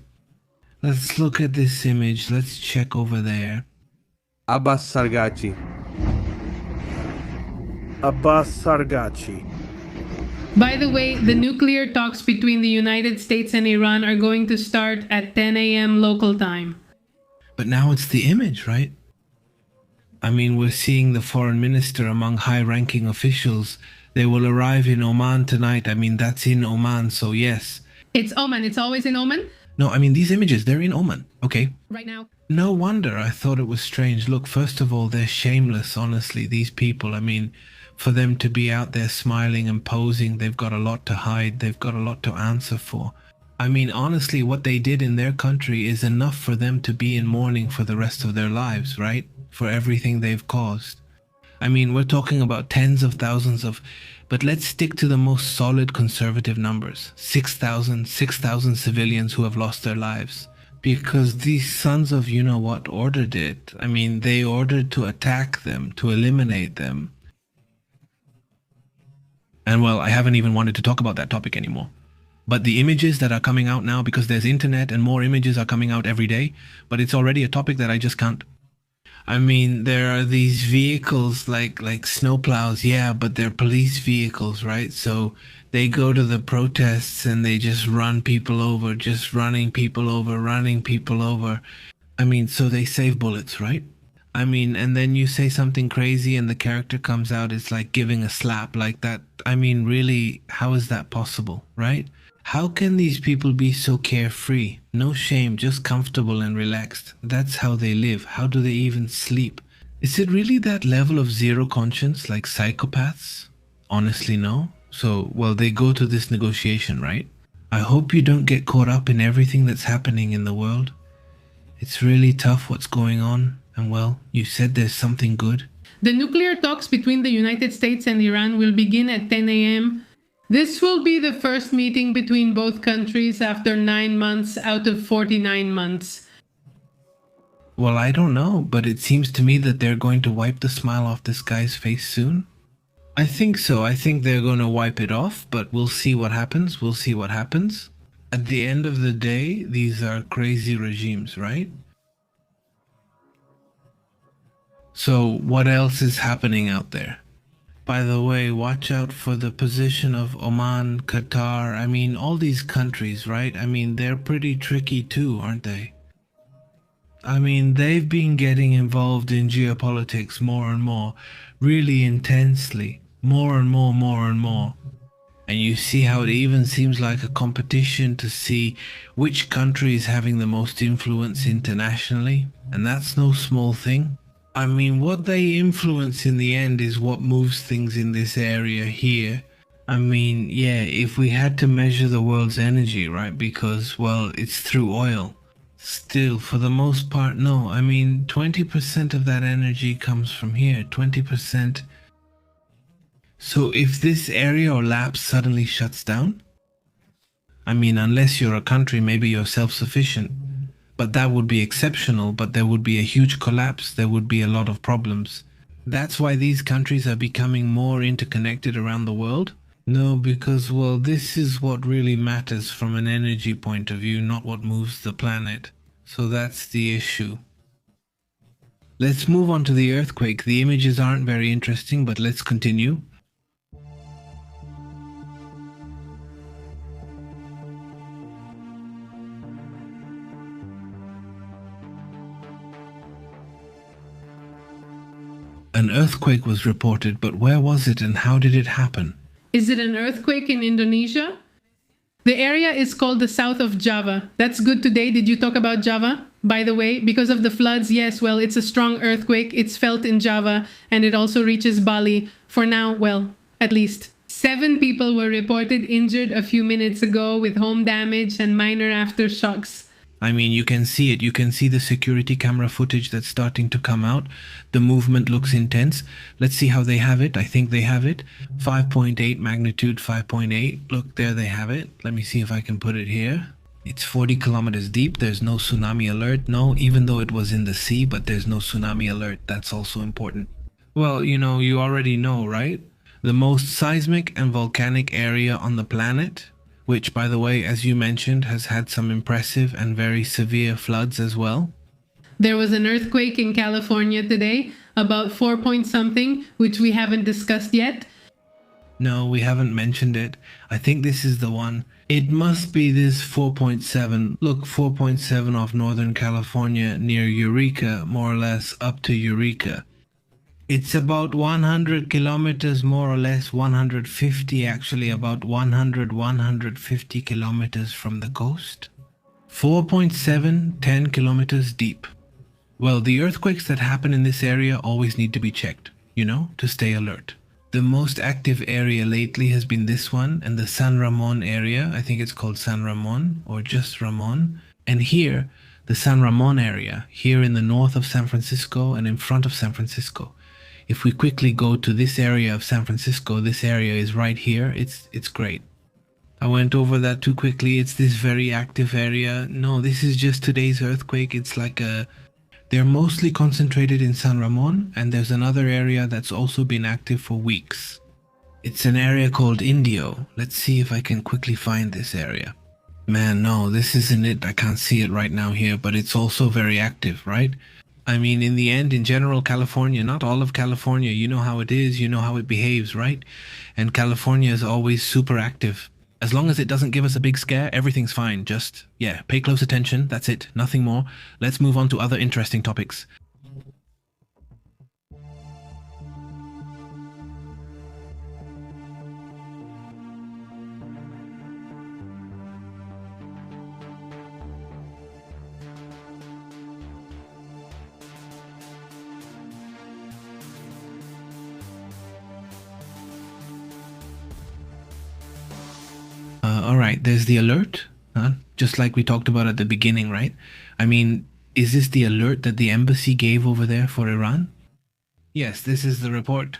[SPEAKER 1] Let's look at this image. Let's check over there.
[SPEAKER 9] Abbas Sargachi. Abbas Sargachi.
[SPEAKER 2] By the way, the nuclear talks between the United States and Iran are going to start at 10 a.m. local time.
[SPEAKER 1] But now it's the image, right? I mean, we're seeing the foreign minister among high-ranking officials. They will arrive in Oman tonight. I mean, that's in Oman, so yes.
[SPEAKER 2] It's Oman. It's always in Oman?
[SPEAKER 1] No, I mean, these images, they're in Oman. Okay.
[SPEAKER 2] Right now.
[SPEAKER 1] No wonder I thought it was strange. Look, first of all, they're shameless, honestly, these people. I mean, for them to be out there smiling and posing, they've got a lot to hide. They've got a lot to answer for. I mean, honestly, what they did in their country is enough for them to be in mourning for the rest of their lives, right? For everything they've caused. I mean, we're talking about tens of thousands of... But let's stick to the most solid conservative numbers. 6,000 civilians who have lost their lives. Because these sons of you-know-what ordered it. I mean, they ordered to attack them, to eliminate them. And well, I haven't even wanted to talk about that topic anymore. But the images that are coming out now, because there's internet and more images are coming out every day, but it's already a topic that I just can't. I mean, there are these vehicles like snowplows, yeah, but they're police vehicles, right? So they go to the protests and they just run people over, just running people over. I mean, so they save bullets, right? I mean, and then you say something crazy and the character comes out, it's like giving a slap like that. I mean, really, how is that possible, right? How can these people be so carefree? No shame, just comfortable and relaxed. That's how they live. How do they even sleep? Is it really that level of zero conscience like psychopaths? Honestly, no. So, well, they go to this negotiation, right? I hope you don't get caught up in everything that's happening in the world. It's really tough what's going on. And well, you said there's something good.
[SPEAKER 2] The nuclear talks between the United States and Iran will begin at 10 a.m. This will be the first meeting between both countries after 9 months out of 49 months.
[SPEAKER 1] Well, I don't know, but it seems to me that they're going to wipe the smile off this guy's face soon. I think so. I think they're going to wipe it off, but we'll see what happens. We'll see what happens. At the end of the day, these are crazy regimes, right? So what else is happening out there? By the way, watch out for the position of Oman, Qatar. I mean, all these countries, right? I mean, they're pretty tricky too, aren't they? I mean, they've been getting involved in geopolitics more and more, really intensely, more and more. And you see how it even seems like a competition to see which country is having the most influence internationally. And that's no small thing. I mean, what they influence in the end is what moves things in this area here. I mean, yeah, if we had to measure the world's energy, right, because, well, it's through oil. Still, for the most part, no. I mean, 20% of that energy comes from here, 20%. So if this area or lab suddenly shuts down, I mean, unless you're a country, maybe you're self-sufficient. But that would be exceptional, but there would be a huge collapse, there would be a lot of problems. That's why these countries are becoming more interconnected around the world? No, because, well, this is what really matters from an energy point of view, not what moves the planet. So that's the issue. Let's move on to the earthquake. The images aren't very interesting, but let's continue. An earthquake was reported, but where was it and how did it happen?
[SPEAKER 2] Is it an earthquake in Indonesia? The area is called the South of Java. That's good today. Did you talk about Java? By the way, because of the floods, yes, well, it's a strong earthquake. It's felt in Java, and it also reaches Bali. For now, well, at least. 7 people were reported injured a few minutes ago with home damage and minor aftershocks.
[SPEAKER 1] I mean, you can see it. You can see the security camera footage that's starting to come out. The movement looks intense. Let's see how they have it. I think they have it. 5.8 magnitude, 5.8. Look, there they have it. Let me see if I can put it here. It's 40 kilometers deep. There's no tsunami alert. No, even though it was in the sea, but there's no tsunami alert. That's also important. Well, you know, you already know, right? The most seismic and volcanic area on the planet, which, by the way, as you mentioned, has had some impressive and very severe floods as well.
[SPEAKER 2] There was an earthquake in California today, about 4 point something, which we haven't discussed yet.
[SPEAKER 1] No, we haven't mentioned it. I think this is the one. It must be this 4.7. Look, 4.7 off Northern California near Eureka, more or less up to Eureka. It's about 100 kilometers, more or less 150, actually about 150 kilometers from the coast. 4.7, 10 kilometers deep. Well, the earthquakes that happen in this area always need to be checked, you know, to stay alert. The most active area lately has been this one, and the San Ramon area. I think it's called San Ramon or just Ramon. And here, the San Ramon area, here in the north of San Francisco and in front of San Francisco. If we quickly go to this area of San Francisco, this area is right here. It's great. I went over that too quickly. It's this very active area. No, this is just today's earthquake. It's like they're mostly concentrated in San Ramon, and there's another area that's also been active for weeks. It's an area called Indio. Let's see if I can quickly find this area. Man, no, this isn't it. I can't see it right now here, but it's also very active, right? I mean, in the end, in general, California, not all of California, you know how it is, you know how it behaves, right? And California is always super active. As long as it doesn't give us a big scare, everything's fine. Just, yeah, pay close attention. That's it. Nothing more. Let's move on to other interesting topics. All right, there's the alert, just like we talked about at the beginning, right? I mean, is this the alert that the embassy gave over there for Iran? Yes, this is the report.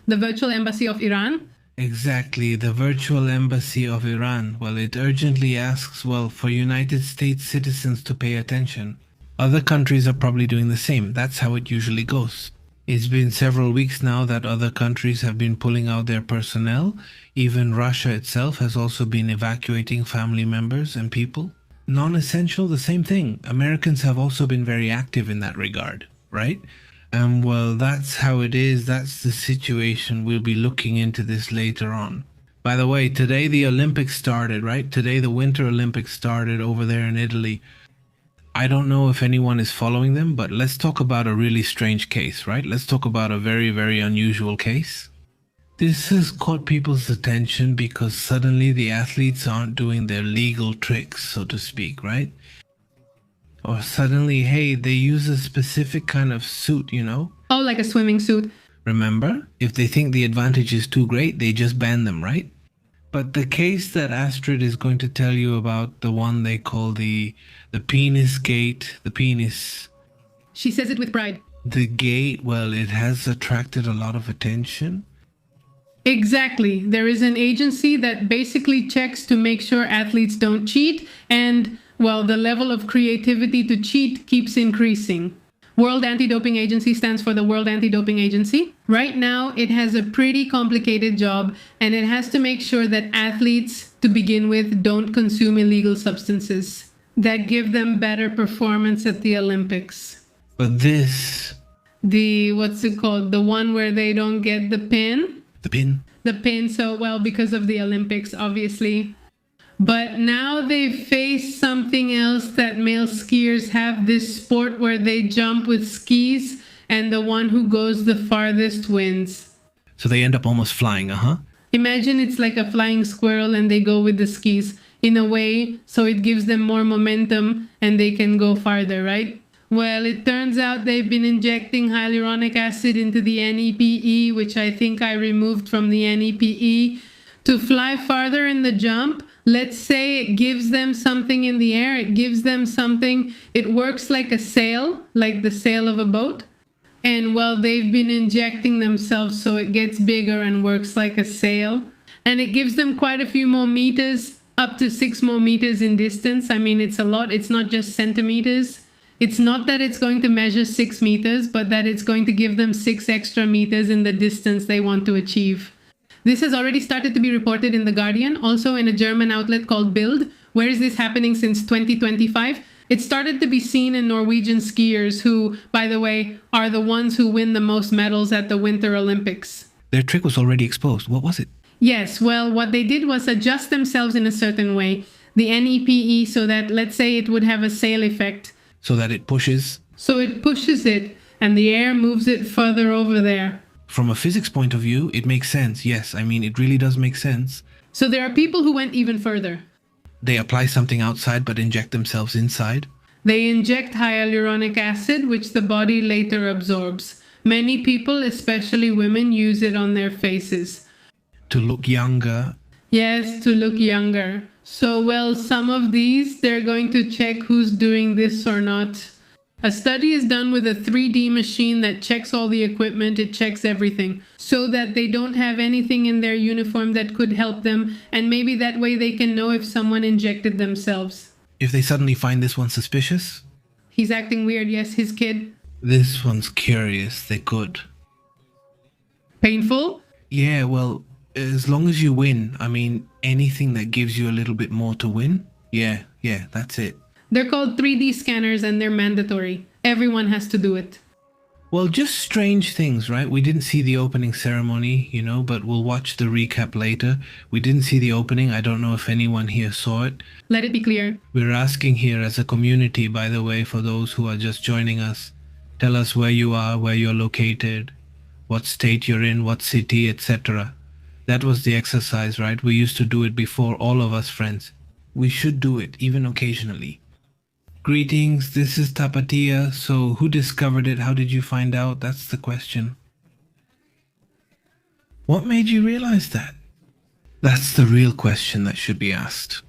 [SPEAKER 2] The virtual embassy of Iran?
[SPEAKER 1] Exactly, the virtual embassy of Iran. Well, it urgently asks, well, for United States citizens to pay attention. Other countries are probably doing the same. That's how it usually goes. It's been several weeks now that other countries have been pulling out their personnel. Even Russia itself has also been evacuating family members and people. Non-essential, the same thing. Americans have also been very active in that regard, right? And well, that's how it is. That's the situation. We'll be looking into this later on. By the way, today the Olympics started, right? Today the Winter Olympics started over there in Italy. I don't know if anyone is following them, but let's talk about a really strange case, right? Let's talk about a very, very unusual case. This has caught people's attention because suddenly the athletes aren't doing their legal tricks, so to speak, right? Or suddenly, hey, they use a specific kind of suit, you know?
[SPEAKER 2] Oh, like a swimming suit.
[SPEAKER 1] Remember? If they think the advantage is too great, they just ban them, right? But the case that Astrid is going to tell you about, the one they call the penis gate, the penis...
[SPEAKER 2] She says it with pride.
[SPEAKER 1] The gate, well, it has attracted a lot of attention.
[SPEAKER 2] Exactly. There is an agency that basically checks to make sure athletes don't cheat, and, well, the level of creativity to cheat keeps increasing. World Anti-Doping Agency stands for the World Anti-Doping Agency. Right now, it has a pretty complicated job, and it has to make sure that athletes, to begin with, don't consume illegal substances that give them better performance at the Olympics.
[SPEAKER 1] But this...
[SPEAKER 2] what's it called? The one where they don't get the pin?
[SPEAKER 1] The pin?
[SPEAKER 2] The pin, so, well, because of the Olympics, obviously. But now they face something else that male skiers have, this sport where they jump with skis and the one who goes the farthest wins.
[SPEAKER 1] So they end up almost flying,
[SPEAKER 2] Imagine it's like a flying squirrel and they go with the skis in a way, so it gives them more momentum and they can go farther, right? Well, it turns out they've been injecting hyaluronic acid into the NEPE, which I think I removed from the NEPE, to fly farther in the jump. Let's say it gives them something in the air, it gives them something, it works like a sail, like the sail of a boat. And well, they've been injecting themselves so it gets bigger and works like a sail. And it gives them quite a few more meters, up to 6 more meters in distance. I mean, it's a lot. It's not just centimeters. It's not that it's going to measure 6 meters, but that it's going to give them 6 extra meters in the distance they want to achieve. This has already started to be reported in The Guardian, also in a German outlet called Bild. Where is this happening since 2025? It started to be seen in Norwegian skiers who, by the way, are the ones who win the most medals at the Winter Olympics.
[SPEAKER 1] Their trick was already exposed. What was it?
[SPEAKER 2] Yes, well, what they did was adjust themselves in a certain way, the NEPE, so that, let's say, it would have a sail effect.
[SPEAKER 1] So that it pushes?
[SPEAKER 2] So it pushes it, and the air moves it further over there.
[SPEAKER 1] From a physics point of view, it makes sense. Yes, I mean, it really does make sense.
[SPEAKER 2] So there are people who went even further.
[SPEAKER 1] They apply something outside but inject themselves inside.
[SPEAKER 2] They inject hyaluronic acid, which the body later absorbs. Many people, especially women, use it on their faces.
[SPEAKER 1] To look younger.
[SPEAKER 2] Yes, to look younger. So, well, some of these, they're going to check who's doing this or not. A study is done with a 3D machine that checks all the equipment, it checks everything, so that they don't have anything in their uniform that could help them, and maybe that way they can know if someone injected themselves.
[SPEAKER 1] If they suddenly find this one suspicious?
[SPEAKER 2] He's acting weird, yes, his kid.
[SPEAKER 1] This one's curious, they could.
[SPEAKER 2] Painful?
[SPEAKER 1] Yeah, well, as long as you win, I mean, anything that gives you a little bit more to win? Yeah, that's it.
[SPEAKER 2] They're called 3D scanners and they're mandatory. Everyone has to do it.
[SPEAKER 1] Well, just strange things, right? We didn't see the opening ceremony, but we'll watch the recap later. We didn't see the opening. I don't know if anyone here saw it.
[SPEAKER 2] Let it be clear.
[SPEAKER 1] We're asking here as a community, by the way, for those who are just joining us, tell us where you are, where you're located, what state you're in, what city, etc. That was the exercise, right? We used to do it before, all of us friends. We should do it, even occasionally. Greetings, this is Tapatia. So who discovered it? How did you find out? That's the question. What made you realize that? That's the real question that should be asked.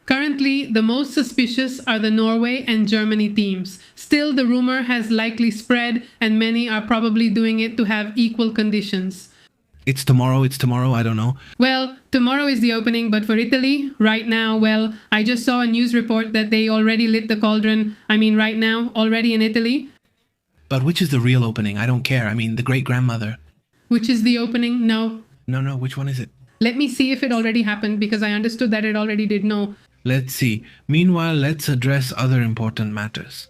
[SPEAKER 2] Currently, the most suspicious are the Norway and Germany teams. Still, the rumor has likely spread and many are probably doing it to have equal conditions.
[SPEAKER 1] It's tomorrow, I don't know.
[SPEAKER 2] Well, tomorrow is the opening, but for Italy, right now, well, I just saw a news report that they already lit the cauldron. I mean, right now, already in Italy.
[SPEAKER 1] But which is the real opening? I don't care. I mean, the great-grandmother.
[SPEAKER 2] Which is the opening? No.
[SPEAKER 1] No, which one is it?
[SPEAKER 2] Let me see if it already happened, because I understood that it already did. No.
[SPEAKER 1] Let's see. Meanwhile, let's address other important matters.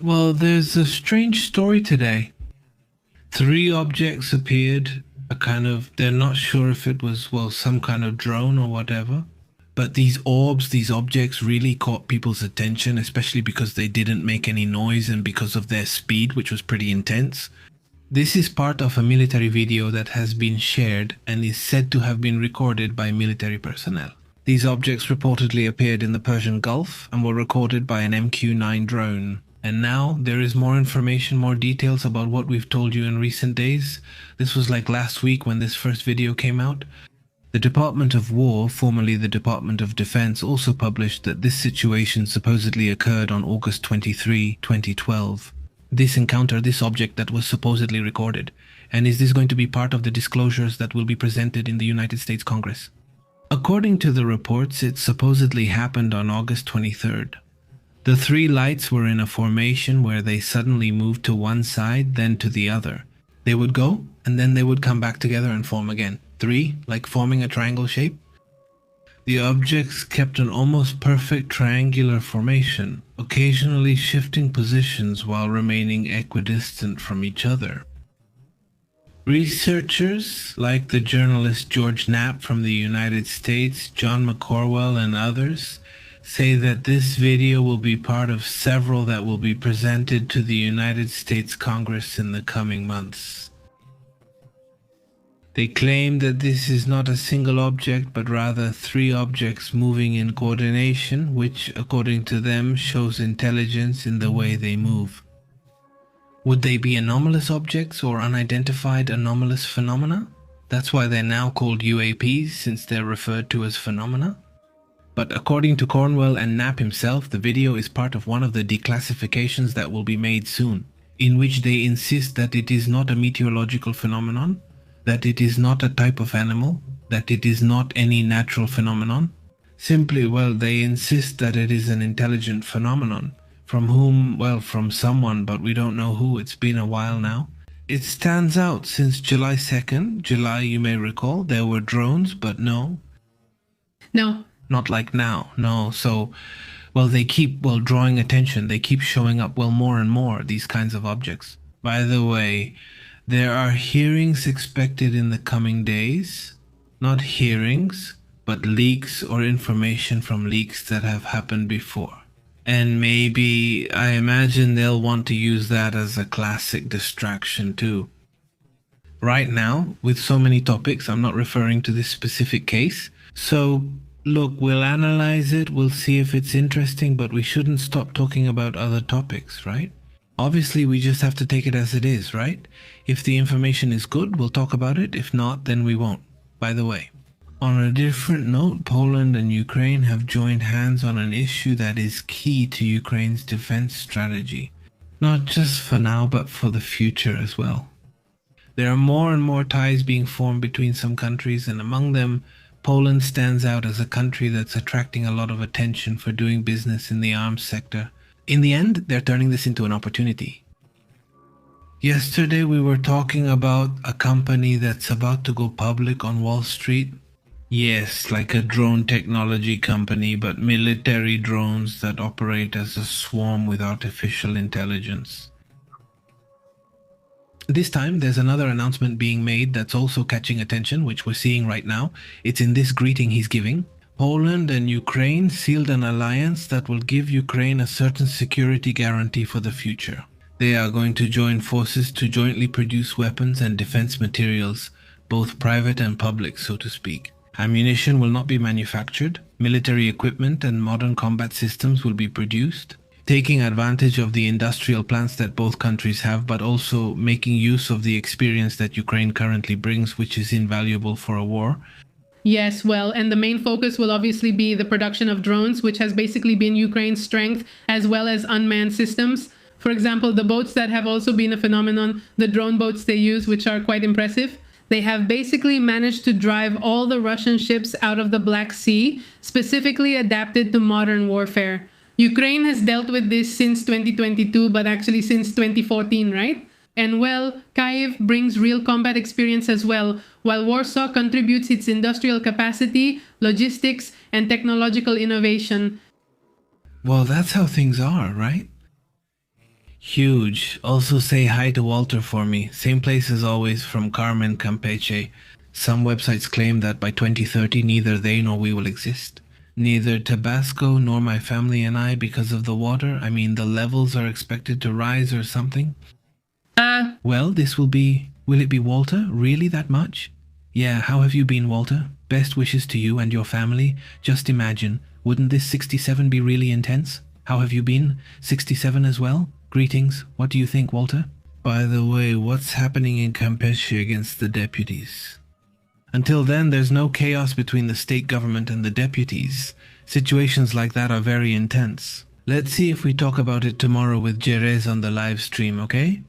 [SPEAKER 1] Well, there's a strange story today. 3 objects appeared, they're not sure if it was, some kind of drone or whatever. But these orbs, these objects really caught people's attention, especially because they didn't make any noise and because of their speed, which was pretty intense. This is part of a military video that has been shared and is said to have been recorded by military personnel. These objects reportedly appeared in the Persian Gulf and were recorded by an MQ-9 drone. And now there is more information, more details about what we've told you in recent days. This was like last week when this first video came out. The Department of War, formerly the Department of Defense, also published that this situation supposedly occurred on August 23, 2012. This encounter, this object that was supposedly recorded. And is this going to be part of the disclosures that will be presented in the United States Congress? According to the reports, it supposedly happened on August 23rd. The three lights were in a formation where they suddenly moved to one side, then to the other. They would go, and then they would come back together and form again. Three, like forming a triangle shape. The objects kept an almost perfect triangular formation, occasionally shifting positions while remaining equidistant from each other. Researchers, like the journalist George Knapp from the United States, John McCorwell, and others, say that this video will be part of several that will be presented to the United States Congress in the coming months. They claim that this is not a single object, but rather three objects moving in coordination, which, according to them, shows intelligence in the way they move. Would they be anomalous objects or unidentified anomalous phenomena? That's why they're now called UAPs, since they're referred to as phenomena. But according to Cornwell and Knapp himself, the video is part of one of the declassifications that will be made soon, in which they insist that it is not a meteorological phenomenon, that it is not a type of animal, that it is not any natural phenomenon. Simply, well, they insist that it is an intelligent phenomenon. From whom? Well, from someone, but we don't know who. It's been a while now. It stands out since July 2nd. July, you may recall, there were drones, but no.
[SPEAKER 2] No.
[SPEAKER 1] Not like now, no. So, well, they keep, drawing attention. They keep showing up, more and more, these kinds of objects. By the way, there are hearings expected in the coming days. Not hearings, but leaks or information from leaks that have happened before. And maybe, I imagine they'll want to use that as a classic distraction too. Right now, with so many topics, I'm not referring to this specific case. So, look, we'll analyze it, we'll see if it's interesting, but we shouldn't stop talking about other topics, right? Obviously, we just have to take it as it is, right? If the information is good, we'll talk about it. If not, then we won't. By the way, on a different note, Poland and Ukraine have joined hands on an issue that is key to Ukraine's defense strategy. Not just for now, but for the future as well. There are more and more ties being formed between some countries, and among them, Poland stands out as a country that's attracting a lot of attention for doing business in the arms sector. In the end, they're turning this into an opportunity. Yesterday, we were talking about a company that's about to go public on Wall Street. Yes, like a drone technology company, but military drones that operate as a swarm with artificial intelligence. This time, there's another announcement being made that's also catching attention, which we're seeing right now. It's in this greeting he's giving. Poland and Ukraine sealed an alliance that will give Ukraine a certain security guarantee for the future. They are going to join forces to jointly produce weapons and defense materials, both private and public, so to speak. Ammunition will not be manufactured. Military equipment and modern combat systems will be produced, taking advantage of the industrial plants that both countries have, but also making use of the experience that Ukraine currently brings, which is invaluable for a war.
[SPEAKER 2] Yes, well, and the main focus will obviously be the production of drones, which has basically been Ukraine's strength, as well as unmanned systems. For example, the boats that have also been a phenomenon, the drone boats they use, which are quite impressive. They have basically managed to drive all the Russian ships out of the Black Sea, specifically adapted to modern warfare. Ukraine has dealt with this since 2022, but actually since 2014, right? And well, Kyiv brings real combat experience as well, while Warsaw contributes its industrial capacity, logistics, and technological innovation.
[SPEAKER 1] Well, that's how things are, right? Huge. Also say hi to Walter for me. Same place as always, from Carmen Campeche. Some websites claim that by 2030 neither they nor we will exist. Neither Tabasco nor my family and I, because of the water. I mean, the levels are expected to rise or something. Well, will it be Walter? Really that much? Yeah, how have you been, Walter? Best wishes to you and your family. Just imagine, wouldn't this 67 be really intense? How have you been? 67 as well? Greetings. What do you think, Walter? By the way, what's happening in Campeche against the deputies? Until then, there's no chaos between the state government and the deputies. Situations like that are very intense. Let's see if we talk about it tomorrow with Jerez on the live stream, okay?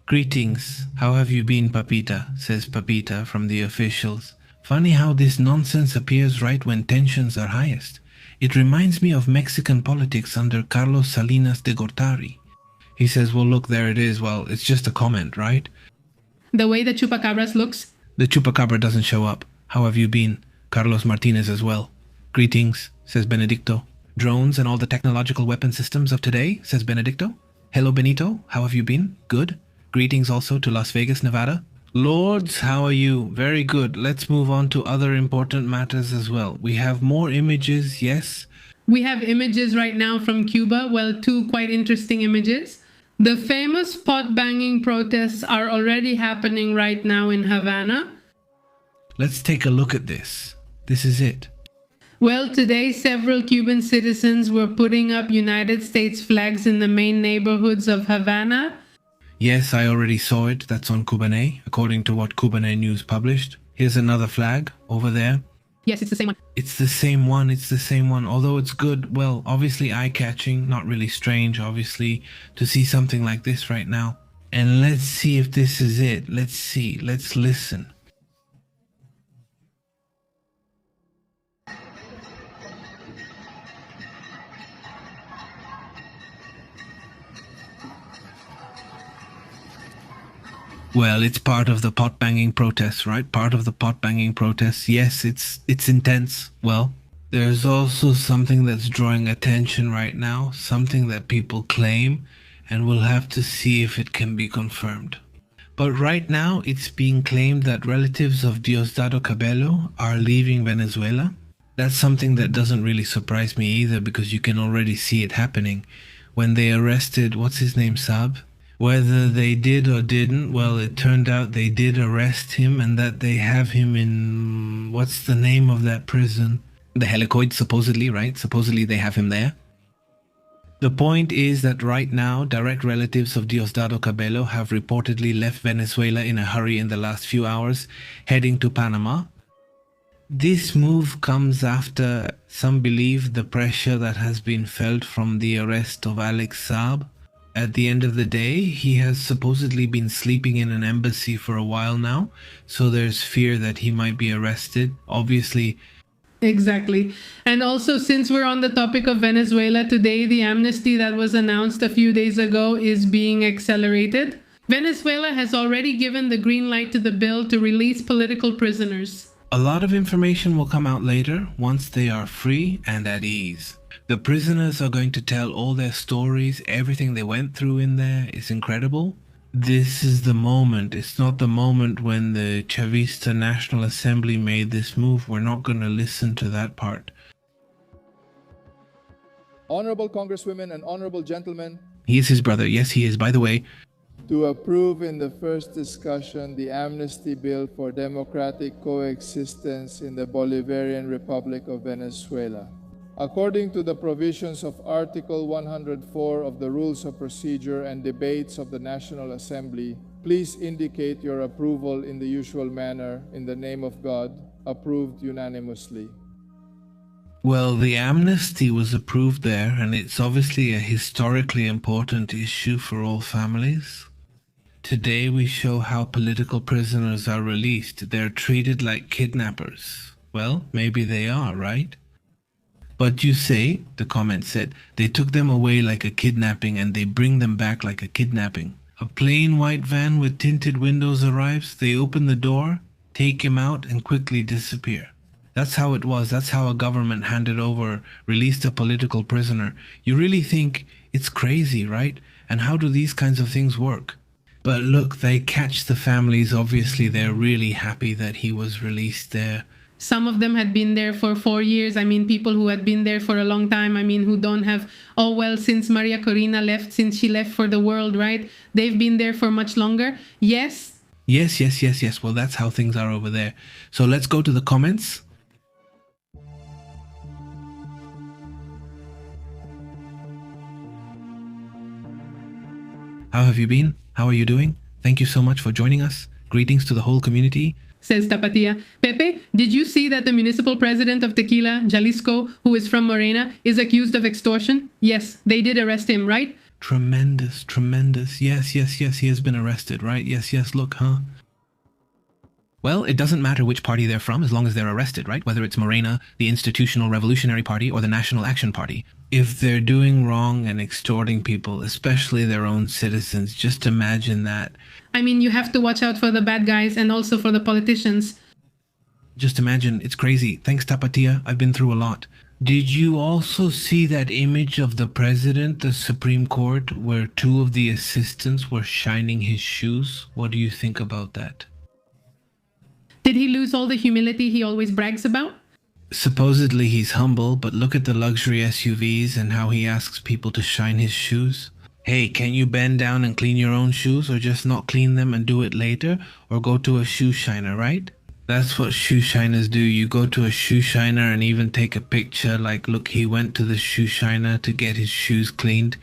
[SPEAKER 1] Greetings. How have you been, Papita? Says Papita from the officials. Funny how this nonsense appears right when tensions are highest. It reminds me of Mexican politics under Carlos Salinas de Gortari. He says, well, look, there it is. Well, it's just a comment, right?
[SPEAKER 2] The way the chupacabras looks.
[SPEAKER 1] The chupacabra doesn't show up. How have you been? Carlos Martinez as well. Greetings, says Benedicto. Drones and all the technological weapon systems of today, says Benedicto. Hello, Benito. How have you been? Good. Greetings also to Las Vegas, Nevada. Lords, how are you? Very good. Let's move on to other important matters as well. We have more images, yes.
[SPEAKER 2] We have images right now from Cuba. Well, two quite interesting images. The famous pot banging protests are already happening right now in Havana.
[SPEAKER 1] Let's take a look at this. This is it.
[SPEAKER 2] Well, today several Cuban citizens were putting up United States flags in the main neighborhoods of Havana.
[SPEAKER 1] Yes, I already saw it. That's on Cubane, according to what Cubane News published. Here's another flag over there.
[SPEAKER 2] Yes, it's the same one.
[SPEAKER 1] It's the same one. It's the same one. Although it's good, well, obviously eye-catching, not really strange, obviously, to see something like this right now. And let's see if this is it. Let's see. Let's listen. Well, it's part of the pot banging protests, right? Part of the pot banging protests. Yes, it's intense. Well, there's also something that's drawing attention right now, something that people claim, and we'll have to see if it can be confirmed. But right now, it's being claimed that relatives of Diosdado Cabello are leaving Venezuela. That's something that doesn't really surprise me either, because you can already see it happening. When they arrested, what's his name, Saab? Whether they did or didn't, well, it turned out they did arrest him and that they have him in, what's the name of that prison? The helicoid, supposedly, right? Supposedly they have him there. The point is that right now, direct relatives of Diosdado Cabello have reportedly left Venezuela in a hurry in the last few hours, heading to Panama. This move comes after some believe the pressure that has been felt from the arrest of Alex Saab. At the end of the day, he has supposedly been sleeping in an embassy for a while now, so there's fear that he might be arrested. Obviously.
[SPEAKER 2] Exactly. And also, since we're on the topic of Venezuela, today the amnesty that was announced a few days ago is being accelerated. Venezuela has already given the green light to the bill to release political prisoners.
[SPEAKER 1] A lot of information will come out later once they are free and at ease. The prisoners are going to tell all their stories, everything they went through in there is incredible. This is the moment. It's not the moment when the Chavista National Assembly made this move. We're not going to listen to that part.
[SPEAKER 10] Honorable Congresswomen and honorable gentlemen,
[SPEAKER 1] He is his brother. Yes, he is. By the way,
[SPEAKER 10] to approve in the first discussion the amnesty bill for democratic coexistence in the Bolivarian Republic of Venezuela. According to the provisions of Article 104 of the Rules of Procedure and Debates of the National Assembly, please indicate your approval in the usual manner. In the name of God, approved unanimously.
[SPEAKER 1] well, the amnesty was approved there, and it's obviously a historically important issue for all families. Today we show how political prisoners are released. They're treated like kidnappers. Well, maybe they are, right? But you say, the comment said, they took them away like a kidnapping and they bring them back like a kidnapping. A plain white van with tinted windows arrives, they open the door, take him out and quickly disappear. That's how it was. That's how a government handed over, released a political prisoner. You really think it's crazy, right? And how do these kinds of things work? But look, they catch the families. Obviously, they're really happy that he was released there.
[SPEAKER 2] Some of them had been there for 4 years. I mean, people who had been there for a long time. I mean, who don't have, oh, well, since Maria Corina left, since she left for the world, right? They've been there for much longer. Yes.
[SPEAKER 1] Yes. Well, that's how things are over there. So let's go to the comments. How have you been? How are you doing? Thank you so much for joining us. Greetings to the whole community.
[SPEAKER 2] Says Tapatia. Pepe, did you see that the municipal president of Tequila, Jalisco, who is from Morena, is accused of extortion? Yes, they did arrest him, right?
[SPEAKER 1] Tremendous. Yes, he has been arrested, right? Yes, look, huh? Well, it doesn't matter which party they're from as long as they're arrested, right? Whether it's Morena, the Institutional Revolutionary Party, or the National Action Party. If they're doing wrong and extorting people, especially their own citizens, just imagine that.
[SPEAKER 2] I mean, you have to watch out for the bad guys and also for the politicians.
[SPEAKER 1] Just imagine, it's crazy. Thanks, Tapatia. I've been through a lot. Did you also see that image of the president, the Supreme Court, where two of the assistants were shining his shoes? What do you think about that?
[SPEAKER 2] Did he lose all the humility he always brags about?
[SPEAKER 1] Supposedly he's humble, but look at the luxury SUVs and how he asks people to shine his shoes. Hey, can you bend down and clean your own shoes, or just not clean them and do it later, or go to a shoe shiner, right? That's what shoe shiners do. You go to a shoe shiner and even take a picture like, look, he went to the shoe shiner to get his shoes cleaned,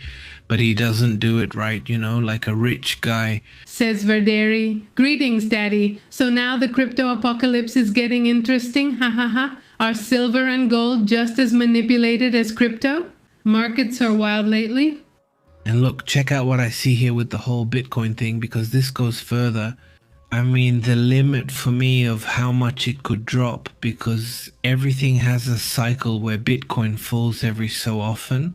[SPEAKER 1] but he doesn't do it right, you know, like a rich guy.
[SPEAKER 2] Says Verderi. Greetings, Daddy. So now the crypto apocalypse is getting interesting, ha ha ha. Are silver and gold just as manipulated as crypto? Markets are wild lately.
[SPEAKER 1] And look, check out what I see here with the whole Bitcoin thing, because this goes further. I mean, the limit for me of how much it could drop, because everything has a cycle where Bitcoin falls every so often.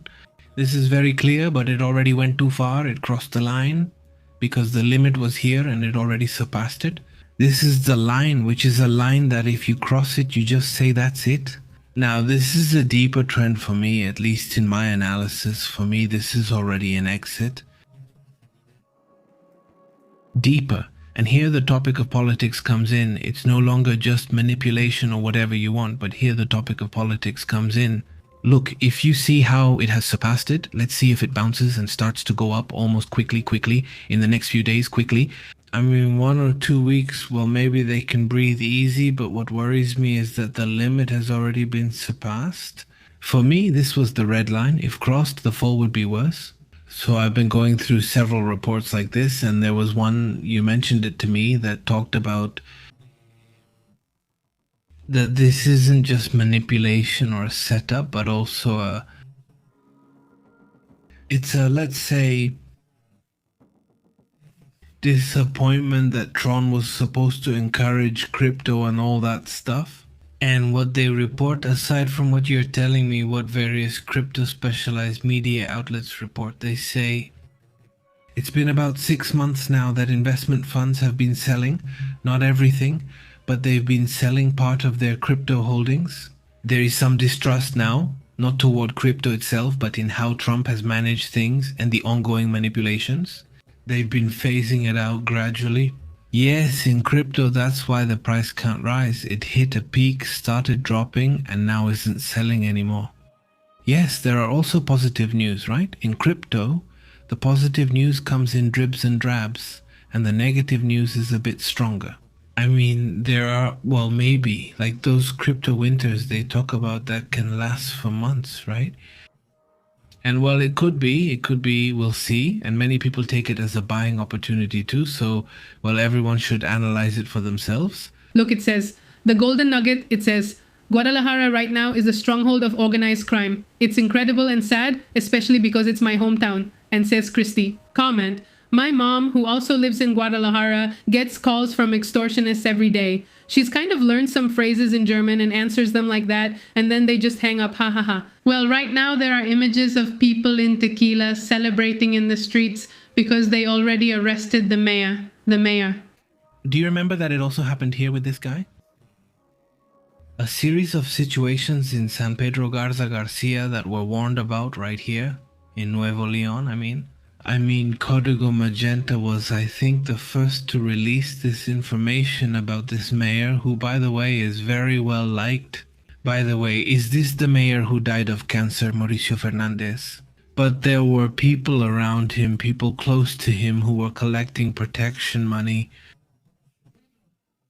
[SPEAKER 1] This is very clear, but it already went too far. It crossed the line because the limit was here and it already surpassed it. This is the line, which is a line that if you cross it, you just say that's it. Now, this is a deeper trend for me, at least in my analysis. For me, this is already an exit. Deeper. And here the topic of politics comes in. It's no longer just manipulation or whatever you want, but here the topic of politics comes in. Look, if you see how it has surpassed it, let's see if it bounces and starts to go up almost quickly, in the next few days, quickly. I mean, 1 or 2 weeks, well, maybe they can breathe easy, but what worries me is that the limit has already been surpassed. For me, this was the red line. If crossed, the fall would be worse. So I've been going through several reports like this, and there was one, you mentioned it to me, that talked about that this isn't just manipulation or a setup, but also it's a, let's say, disappointment that Tron was supposed to encourage crypto and all that stuff. And what they report, aside from what you're telling me, what various crypto specialized media outlets report, they say it's been about 6 months now that investment funds have been selling, not everything, but they've been selling part of their crypto holdings. There is some distrust now, not toward crypto itself, but in how Trump has managed things and the ongoing manipulations. They've been phasing it out gradually. Yes, in crypto, that's why the price can't rise. It hit a peak, started dropping, and now isn't selling anymore. Yes, there are also positive news, right? In crypto, the positive news comes in dribs and drabs, and the negative news is a bit stronger. I mean, there are, well, maybe, like those crypto winters they talk about that can last for months, right? And well, it could be, we'll see. And many people take it as a buying opportunity too. So, well, everyone should analyze it for themselves.
[SPEAKER 2] Look, it says, the golden nugget, it says, Guadalajara right now is a stronghold of organized crime. It's incredible and sad, especially because it's my hometown. And says Christy, comment, my mom, who also lives in Guadalajara, gets calls from extortionists every day. She's kind of learned some phrases in German and answers them like that, and then they just hang up, ha ha ha. Well, right now there are images of people in Tequila celebrating in the streets because they already arrested the mayor.
[SPEAKER 1] Do you remember that it also happened here with this guy? A series of situations in San Pedro Garza Garcia that were warned about right here, in Nuevo Leon, I mean, Código Magenta was, I think, the first to release this information about this mayor, who, by the way, is very well liked. By the way, is this the mayor who died of cancer, Mauricio Fernandez? But there were people around him, people close to him, who were collecting protection money.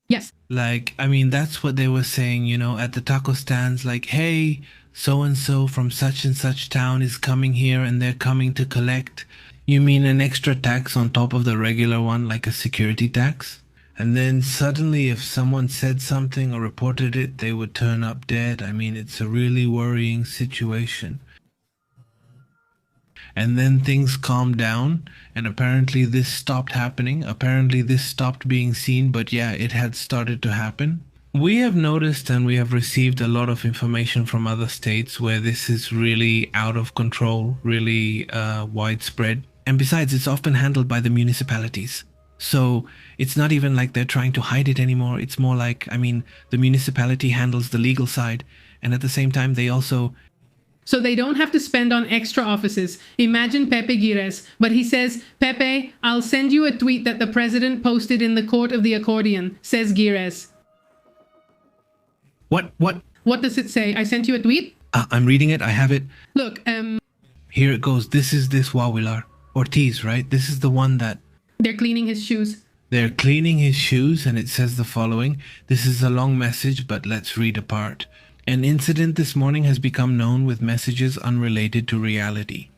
[SPEAKER 2] Yes.
[SPEAKER 1] Like, I mean, that's what they were saying, you know, at the taco stands, like, hey, so-and-so from such and such town is coming here and they're coming to collect. You mean an extra tax on top of the regular one, like a security tax? And then suddenly if someone said something or reported it, they would turn up dead. I mean, it's a really worrying situation. and then things calmed down, and apparently this stopped happening. Apparently this stopped being seen, but yeah, it had started to happen. We have noticed and we have received a lot of information from other states where this is really out of control, really widespread. And besides, it's often handled by the municipalities. So it's not even like they're trying to hide it anymore. It's more like, I mean, the municipality handles the legal side, and at the same time, they also...
[SPEAKER 2] So they don't have to spend on extra offices. Imagine Pepe Gires, but he says, Pepe, I'll send you a tweet that the president posted in the court of the accordion, says Gires.
[SPEAKER 1] What?
[SPEAKER 2] What does it say? I sent you a tweet?
[SPEAKER 1] I'm reading it. I have it.
[SPEAKER 2] Look,
[SPEAKER 1] Here it goes. This is this Wawilar. Ortiz, right? This is the one that...
[SPEAKER 2] They're cleaning his shoes.
[SPEAKER 1] They're cleaning his shoes, and it says the following. This is a long message, but let's read a part. An incident this morning has become known with messages unrelated to reality.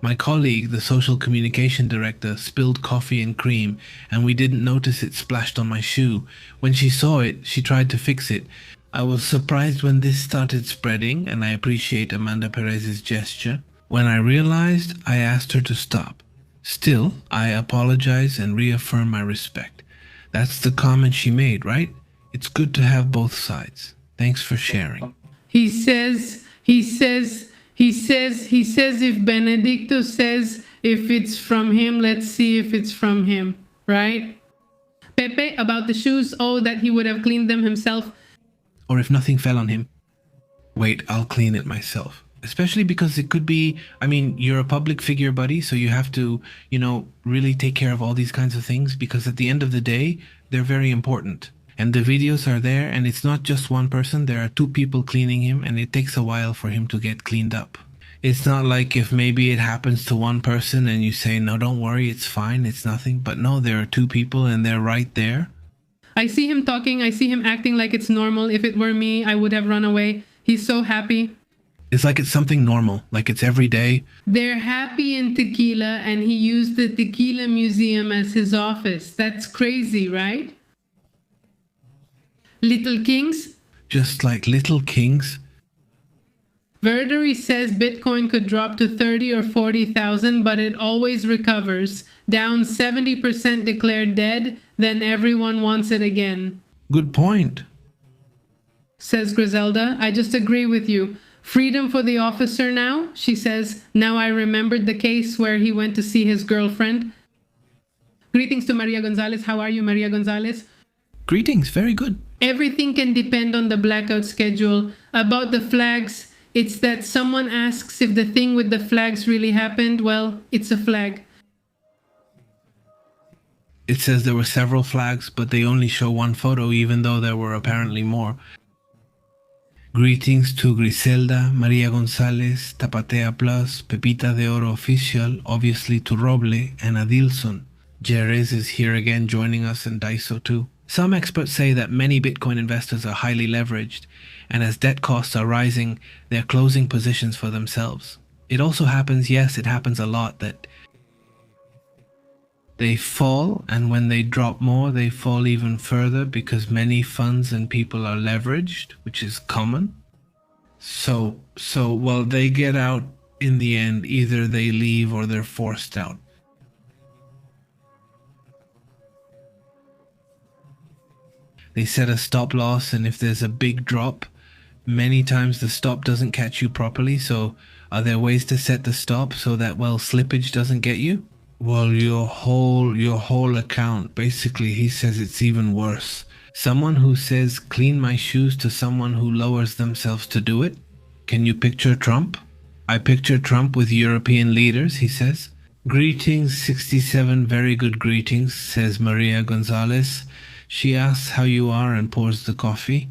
[SPEAKER 1] My colleague, the social communication director, spilled coffee and cream, and we didn't notice it splashed on my shoe. When she saw it, she tried to fix it. I was surprised when this started spreading, and I appreciate Amanda Perez's gesture. When I realized, I asked her to stop. Still, I apologize and reaffirm my respect. That's the comment she made, right? It's good to have both sides. Thanks for sharing.
[SPEAKER 2] He says if Benedicto says if it's from him, let's see if it's from him, right? Pepe, about the shoes, oh, that he would have cleaned them himself.
[SPEAKER 1] Or if nothing fell on him. Wait, I'll clean it myself. Especially because it could be, I mean, you're a public figure, buddy, so you have to, really take care of all these kinds of things, because at the end of the day, they're very important. And the videos are there, and it's not just one person, there are two people cleaning him, and it takes a while for him to get cleaned up. It's not like if maybe it happens to one person and you say, no, don't worry, it's fine, it's nothing. But no, there are two people and they're right there.
[SPEAKER 2] I see him talking, I see him acting like it's normal. If it were me, I would have run away. He's so happy.
[SPEAKER 1] It's like it's something normal, like it's every day.
[SPEAKER 2] They're happy in tequila, and he used the Tequila Museum as his office. That's crazy, right? Little Kings?
[SPEAKER 1] Just like little kings.
[SPEAKER 2] Verdery says Bitcoin could drop to 30 or 40,000, but it always recovers. Down 70% declared dead, then everyone wants it again.
[SPEAKER 1] Good point.
[SPEAKER 2] Says Griselda, I just agree with you. Freedom for the officer now, she says. Now I remembered the case where he went to see his girlfriend. Greetings to Maria Gonzalez. How are you, Maria Gonzalez?
[SPEAKER 1] Greetings, very good.
[SPEAKER 2] Everything can depend on the blackout schedule. About the flags, it's that someone asks if the thing with the flags really happened. Well, it's a flag.
[SPEAKER 1] It says there were several flags, but they only show one photo, even though there were apparently more. Greetings to Griselda, Maria Gonzalez, Tapatea Plus, Pepita de Oro Official, obviously to Roble, and Adilson. Jerez is here again joining us, and Daiso too. Some experts say that many Bitcoin investors are highly leveraged, and as debt costs are rising, they're closing positions for themselves. It also happens, yes, it happens a lot, that they fall, and when they drop more, they fall even further because many funds and people are leveraged, which is common. So while they get out in the end, either they leave or they're forced out. They set a stop loss, and if there's a big drop, many times the stop doesn't catch you properly. So are there ways to set the stop so that, slippage doesn't get you? Well, your whole account, basically, he says it's even worse. Someone who says, clean my shoes, to someone who lowers themselves to do it? Can you picture Trump? I picture Trump with European leaders, he says. Greetings, 67, very good greetings, says Maria Gonzalez. She asks how you are and pours the coffee.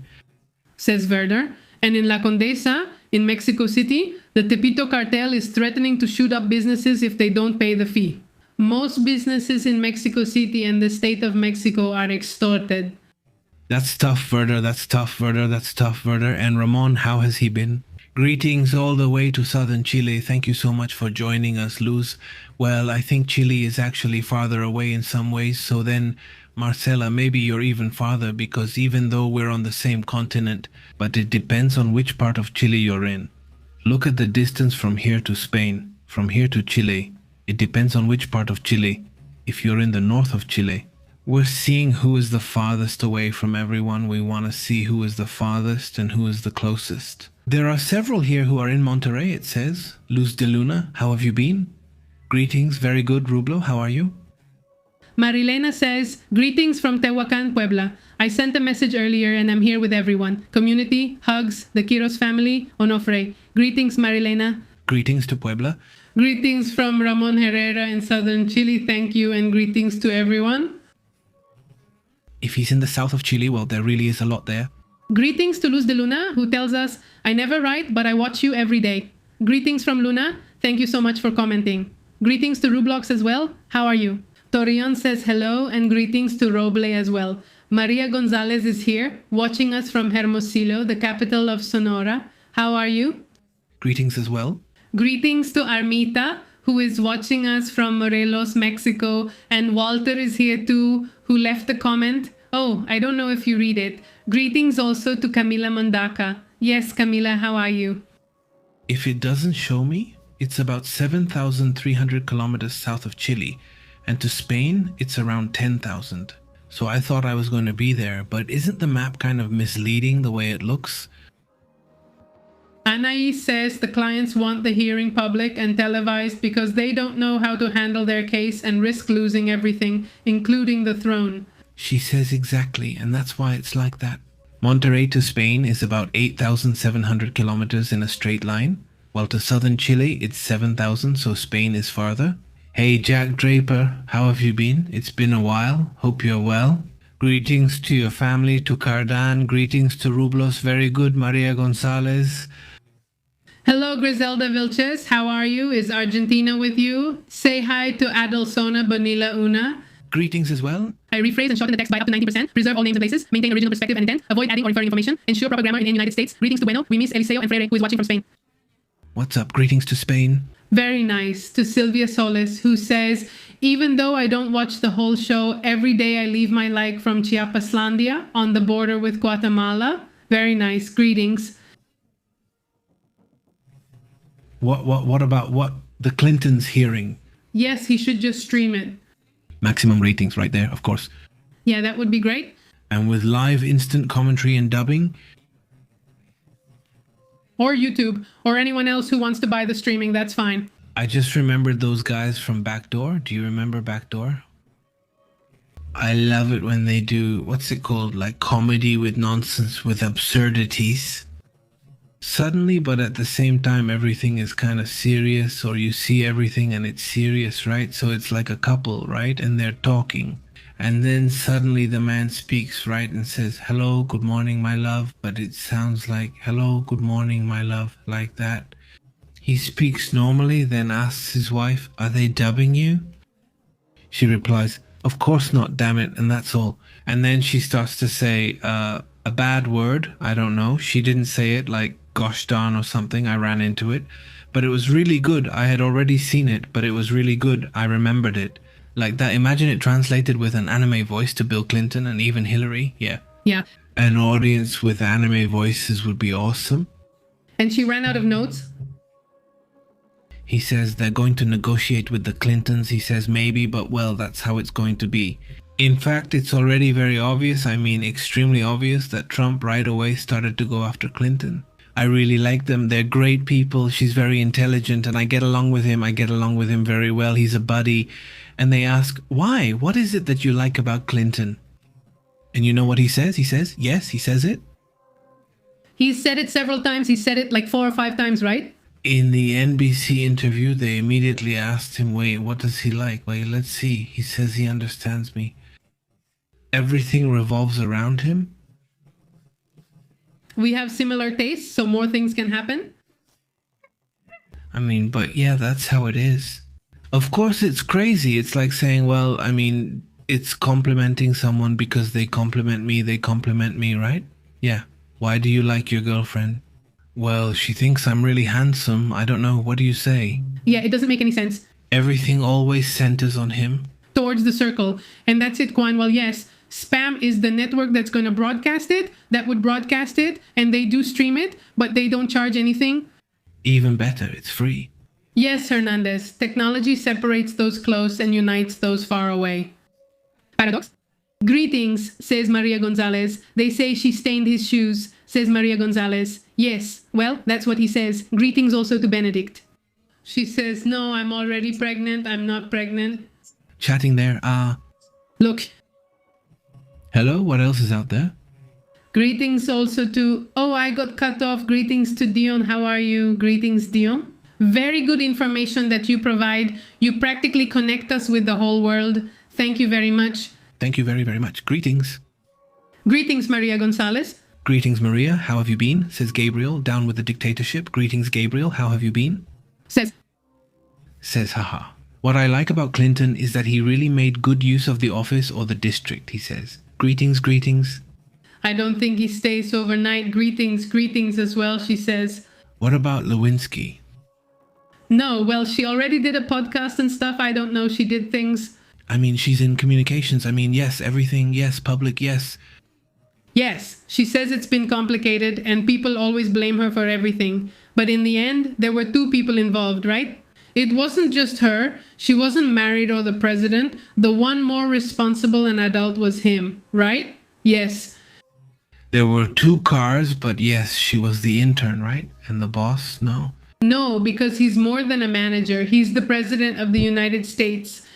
[SPEAKER 2] Says Verder. And in La Condesa, in Mexico City, the Tepito cartel is threatening to shoot up businesses if they don't pay the fee. Most businesses in Mexico City and the state of Mexico are extorted.
[SPEAKER 1] That's tough, Verder. That's tough, Verder. That's tough, Verder. And Ramon, how has he been? Greetings all the way to southern Chile. Thank you so much for joining us, Luz. Well, I think Chile is actually farther away in some ways, so then, Marcela, maybe you're even farther, because even though we're on the same continent, but it depends on which part of Chile you're in. Look at the distance from here to Spain. from here to Chile. It depends on which part of Chile. If you're in the north of Chile, we're seeing who is the farthest away from everyone. We want to see who is the farthest and who is the closest. There are several here who are in Monterrey, it says. Luz de Luna, how have you been? Greetings, very good. Rublo, how are you?
[SPEAKER 2] Marilena says, greetings from Tehuacan, Puebla. I sent a message earlier and I'm here with everyone. Community, hugs, the Quiros family, Onofre. Greetings, Marilena.
[SPEAKER 1] Greetings to Puebla.
[SPEAKER 2] Greetings from Ramon Herrera in southern Chile. Thank you and greetings to everyone.
[SPEAKER 1] If he's in the south of Chile, well, there really is a lot there.
[SPEAKER 2] Greetings to Luz de Luna, who tells us, I never write, but I watch you every day. Greetings from Luna. Thank you so much for commenting. Greetings to Rublox as well. How are you? Torion says hello and greetings to Roble as well. Maria Gonzalez is here, watching us from Hermosillo, the capital of Sonora. How are you?
[SPEAKER 1] Greetings as well.
[SPEAKER 2] Greetings to Armita, who is watching us from Morelos, Mexico. And Walter is here too, who left a comment. Oh, I don't know if you read it. Greetings also to Camila Mondaka. Yes, Camila, how are you?
[SPEAKER 1] If it doesn't show me, it's about 7,300 kilometers south of Chile. And to Spain, it's around 10,000. So I thought I was going to be there, but isn't the map kind of misleading the way it looks?
[SPEAKER 2] Anais says the clients want the hearing public and televised because they don't know how to handle their case and risk losing everything, including the throne.
[SPEAKER 1] She says exactly, and that's why it's like that. Monterrey to Spain is about 8,700 kilometers in a straight line, while to southern Chile it's 7,000, so Spain is farther. Hey Jack Draper, how have you been? It's been a while. Hope you're well. Greetings to your family, to Cardan. Greetings to Rublos. Very good, Maria Gonzalez.
[SPEAKER 2] Hello, Griselda Vilches. How are you? Is Argentina with you? Say hi to Adelsona Bonilla Una.
[SPEAKER 1] Greetings as well.
[SPEAKER 2] I rephrase and shorten the text by up to 90%. Preserve all names and places. Maintain original perspective and intent. Avoid adding or inferring information. Ensure proper grammar in the United States. Greetings to Bueno. We miss Eliseo and Freire, who is watching from Spain.
[SPEAKER 1] What's up? Greetings to Spain.
[SPEAKER 2] Very nice. To Sylvia Solis, who says, even though I don't watch the whole show, every day I leave my like from Chiapaslandia on the border with Guatemala. Very nice. Greetings.
[SPEAKER 1] What about what the Clintons hearing?
[SPEAKER 2] Yes, he should just stream it.
[SPEAKER 1] Maximum ratings right there, of course.
[SPEAKER 2] Yeah, that would be great.
[SPEAKER 1] And with live instant commentary and dubbing.
[SPEAKER 2] Or YouTube, or anyone else who wants to buy the streaming, that's fine.
[SPEAKER 1] I just remembered those guys from Backdoor. Do you remember Backdoor? I love it when they do, what's it called? Like comedy with nonsense, with absurdities. Suddenly, but at the same time, everything is kind of serious, or you see everything and it's serious, right? So it's like a couple, right? And they're talking. And then suddenly the man speaks, right? And says, hello, good morning, my love. But it sounds like, hello, good morning, my love, like that. He speaks normally, then asks his wife, are they dubbing you? She replies, of course not, damn it, and that's all. And then she starts to say a bad word, I don't know. She didn't say it, like gosh darn or something. I ran into it. But it was really good. I had already seen it, but it was really good. I remembered it. Like that, imagine it translated with an anime voice to Bill Clinton and even Hillary. Yeah.
[SPEAKER 2] Yeah.
[SPEAKER 1] An audience with anime voices would be awesome.
[SPEAKER 2] And she ran out of notes.
[SPEAKER 1] He says they're going to negotiate with the Clintons. He says maybe, but well, that's how it's going to be. In fact, it's already very obvious, I mean extremely obvious, that Trump right away started to go after Clinton. I really like them. They're great people. She's very intelligent and I get along with him. I get along with him very well. He's a buddy. And they ask, why? What is it that you like about Clinton? And you know what he says? He says, yes, he says it.
[SPEAKER 2] He's said it several times. He said it like 4 or 5 times, right?
[SPEAKER 1] In the NBC interview, they immediately asked him, wait, what does he like? Wait, let's see. He says he understands me. Everything revolves around him.
[SPEAKER 2] We have similar tastes, so more things can happen.
[SPEAKER 1] I mean, but yeah, that's how it is. Of course, it's crazy. It's like saying, well, I mean, it's complimenting someone because they compliment me, right? Yeah. Why do you like your girlfriend? Well, she thinks I'm really handsome. I don't know. What do you say?
[SPEAKER 2] Yeah, it doesn't make any sense.
[SPEAKER 1] Everything always centers on him.
[SPEAKER 2] Towards the circle. And that's it, Kwan. Well, yes, Spam is the network that's going to broadcast it, that would broadcast it, and they do stream it, but they don't charge anything.
[SPEAKER 1] Even better, it's free.
[SPEAKER 2] Yes, Hernandez. Technology separates those close and unites those far away. Paradox? Greetings, says Maria Gonzalez. They say she stained his shoes, says Maria Gonzalez. Yes, well, that's what he says. Greetings also to Benedict. She says, no, I'm already pregnant. I'm not pregnant.
[SPEAKER 1] Chatting there,
[SPEAKER 2] Look.
[SPEAKER 1] hello, what else is out there?
[SPEAKER 2] Greetings also to... Oh, I got cut off. Greetings to Dion. How are you? Greetings, Dion. Very good information that you provide. You practically connect us with the whole world. Thank you very much.
[SPEAKER 1] Thank you very, very much. Greetings.
[SPEAKER 2] Greetings, Maria Gonzalez.
[SPEAKER 1] Greetings, Maria. How have you been? Says Gabriel, down with the dictatorship. Greetings, Gabriel. How have you been? Says, haha. What I like about Clinton is that he really made good use of the office or the district, he says. Greetings, greetings.
[SPEAKER 2] I don't think he stays overnight. Greetings, greetings as well, she says.
[SPEAKER 1] What about Lewinsky?
[SPEAKER 2] No, well, she already did a podcast and stuff. I don't know. She did things.
[SPEAKER 1] I mean, she's in communications. I mean, yes, everything. Yes, public, yes.
[SPEAKER 2] Yes, she says it's been complicated and people always blame her for everything. But in the end, there were two people involved, right? It wasn't just her. She wasn't married or the president. The one more responsible and adult was him, right? Yes.
[SPEAKER 1] There were two cars, but yes, she was the intern, right? And the boss, no.
[SPEAKER 2] No, because he's more than a manager. He's the president of the United States.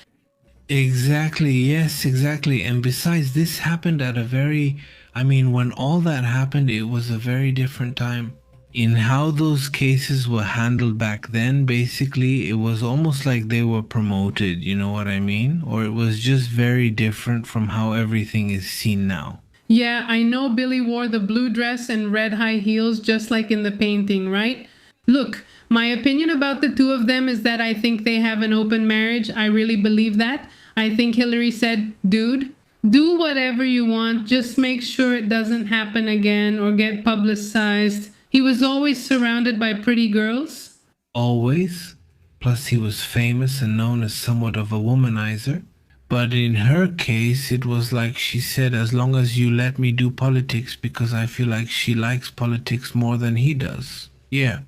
[SPEAKER 1] Exactly, yes, exactly. And besides, this happened at a very... I mean, when all that happened, it was a very different time. In how those cases were handled back then, basically, it was almost like they were promoted, you know what I mean? Or it was just very different from how everything is seen now.
[SPEAKER 2] Yeah, I know Billy wore the blue dress and red high heels just like in the painting, right? Look, my opinion about the two of them is that I think they have an open marriage. I really believe that. I think Hillary said, dude, do whatever you want. Just make sure it doesn't happen again or get publicized. He was always surrounded by pretty girls.
[SPEAKER 1] Always. Plus he was famous and known as somewhat of a womanizer. But in her case, it was like she said, as long as you let me do politics, because I feel like she likes politics more than he does. Yeah.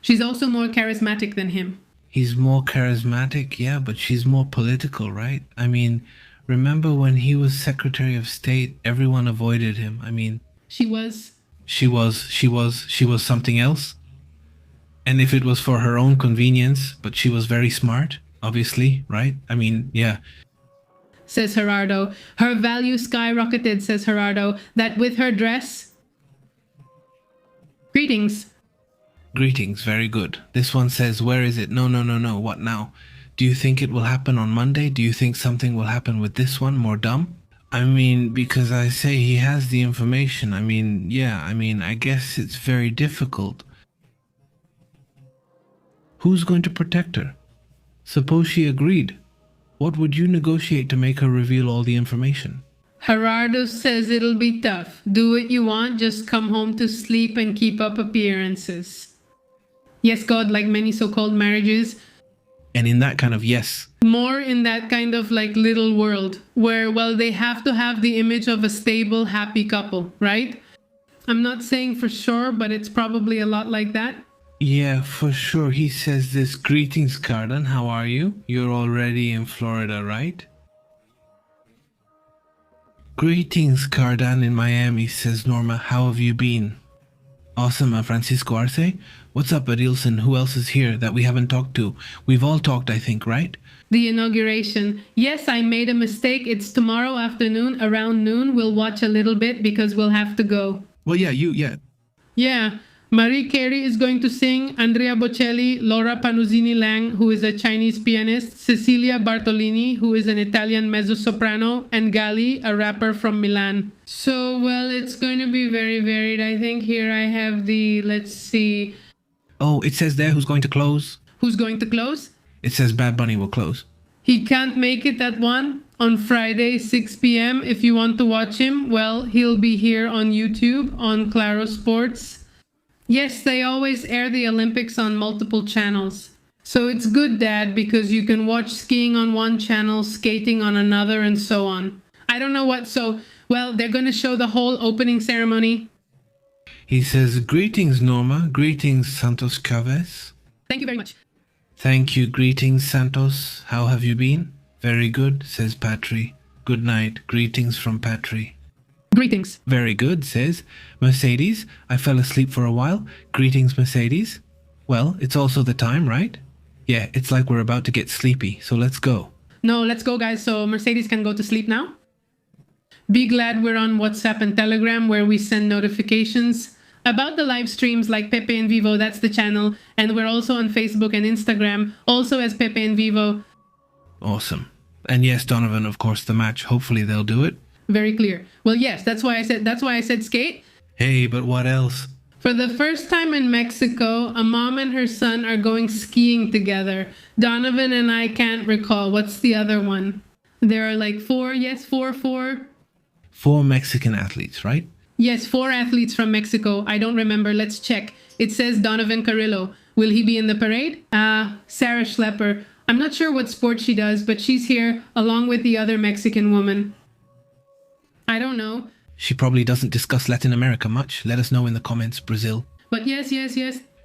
[SPEAKER 2] She's also more charismatic than him.
[SPEAKER 1] He's more charismatic, yeah, but she's more political, right? I mean, remember when he was Secretary of State, everyone avoided him. I mean...
[SPEAKER 2] She was
[SPEAKER 1] something else. And if it was for her own convenience, but she was very smart, obviously, right? I mean, yeah.
[SPEAKER 2] Says Gerardo. Her value skyrocketed, says Gerardo, that with her dress... Greetings.
[SPEAKER 1] Greetings, very good. This one says, where is it? No, what now? Do you think it will happen on Monday? Do you think something will happen with this one, more dumb? I mean, because I say he has the information. I mean, yeah, I guess it's very difficult. Who's going to protect her? Suppose she agreed. What would you negotiate to make her reveal all the information?
[SPEAKER 2] Gerardo says it'll be tough. Do what you want, just come home to sleep and keep up appearances. Yes, God, like many so-called marriages.
[SPEAKER 1] And in that kind of yes.
[SPEAKER 2] More in that kind of like little world where, well, they have to have the image of a stable, happy couple, right? I'm not saying for sure, but it's probably a lot like that.
[SPEAKER 1] Yeah, for sure. He says this, greetings, Cardan. How are you? You're already in Florida, right? Greetings, Cardan in Miami, says Norma. How have you been? Awesome, Francisco Arce. What's up, Adilson? Who else is here that we haven't talked to? We've all talked, I think, right?
[SPEAKER 2] The inauguration. Yes, I made a mistake. It's tomorrow afternoon, around noon. We'll watch a little bit because we'll have to go.
[SPEAKER 1] Well, yeah,
[SPEAKER 2] Yeah. Marie Carey is going to sing, Andrea Bocelli, Laura Panuzzini Lang, who is a Chinese pianist, Cecilia Bartolini, who is an Italian mezzo-soprano, and Gali, a rapper from Milan. So, well, it's going to be very varied. I think here I have the, let's see.
[SPEAKER 1] Oh, it says there who's going to close.
[SPEAKER 2] Who's going to close?
[SPEAKER 1] It says Bad Bunny will close.
[SPEAKER 2] He can't make it at 1 on Friday, 6 p.m. If you want to watch him, well, he'll be here on YouTube, on Claro Sports. Yes, they always air the Olympics on multiple channels. So it's good, Dad, because you can watch skiing on one channel, skating on another, and so on. I don't know what, so, well, they're going to show the whole opening ceremony.
[SPEAKER 1] He says, greetings, Norma. Greetings, Santos Chavez.
[SPEAKER 2] Thank you very much.
[SPEAKER 1] Thank you. Greetings, Santos. How have you been? Very good, says Patry. Good night. Greetings from Patry.
[SPEAKER 2] Greetings.
[SPEAKER 1] Very good, says Mercedes. I fell asleep for a while. Greetings, Mercedes. Well, it's also the time, right? Yeah, it's like we're about to get sleepy, so let's go.
[SPEAKER 2] No, let's go, guys, so Mercedes can go to sleep now. Be glad we're on WhatsApp and Telegram where we send notifications about the live streams like Pepe en Vivo, that's the channel. And we're also on Facebook and Instagram, also as Pepe en Vivo.
[SPEAKER 1] Awesome. And yes, Donovan, of course, the match. Hopefully they'll do it.
[SPEAKER 2] Very clear. Well, yes, that's why I said skate.
[SPEAKER 1] Hey, but what else?
[SPEAKER 2] For the first time in Mexico, a mom and her son are going skiing together. Donovan and I can't recall. What's the other one? There are like four.
[SPEAKER 1] Four Mexican athletes, right?
[SPEAKER 2] Yes, 4 athletes from Mexico. I don't remember. Let's check. It says Donovan Carrillo. Will he be in the parade? Sarah Schlepper. I'm not sure what sport she does, but she's here along with the other Mexican woman. I don't know.
[SPEAKER 1] She probably doesn't discuss Latin America much. Let us know in the comments, Brazil.
[SPEAKER 2] But yes.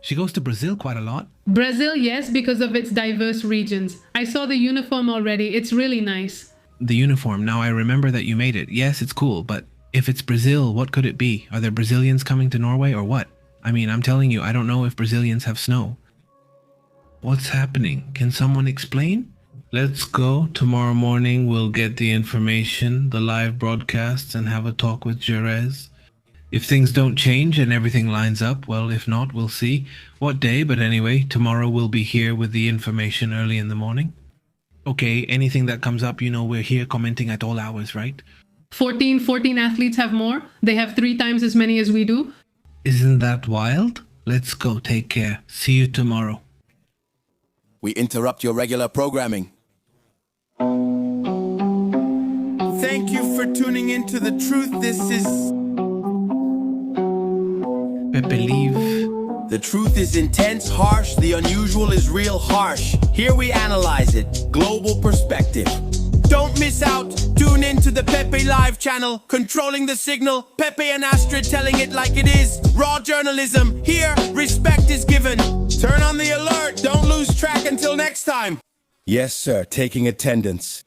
[SPEAKER 1] She goes to Brazil quite a lot.
[SPEAKER 2] Brazil, yes, because of its diverse regions. I saw the uniform already. It's really nice.
[SPEAKER 1] The uniform. Now I remember that you made it. Yes, it's cool, but if it's Brazil, what could it be? Are there Brazilians coming to Norway or what? I mean, I'm telling you, I don't know if Brazilians have snow. What's happening? Can someone explain? Let's go. Tomorrow morning we'll get the information, the live broadcasts, and have a talk with Jerez. If things don't change and everything lines up, well, if not, we'll see what day. But anyway, tomorrow we'll be here with the information early in the morning. Okay, anything that comes up, you know, we're here commenting at all hours, right?
[SPEAKER 2] 14 athletes have more. They have 3 times as many as we do.
[SPEAKER 1] Isn't that wild? Let's go. Take care. See you tomorrow.
[SPEAKER 11] We interrupt your regular programming.
[SPEAKER 12] Thank you for tuning into The Truth. This is...
[SPEAKER 1] Believe.
[SPEAKER 11] The truth is intense, harsh. The unusual is real harsh. Here we analyze it. Global perspective.
[SPEAKER 12] Don't miss out. Tune in to the Pepe Live channel. Controlling the signal. Pepe and Astrid telling it like it is. Raw journalism. Here, respect is given. Turn on the alert. Don't lose track until next time.
[SPEAKER 11] Yes, sir. Taking attendance.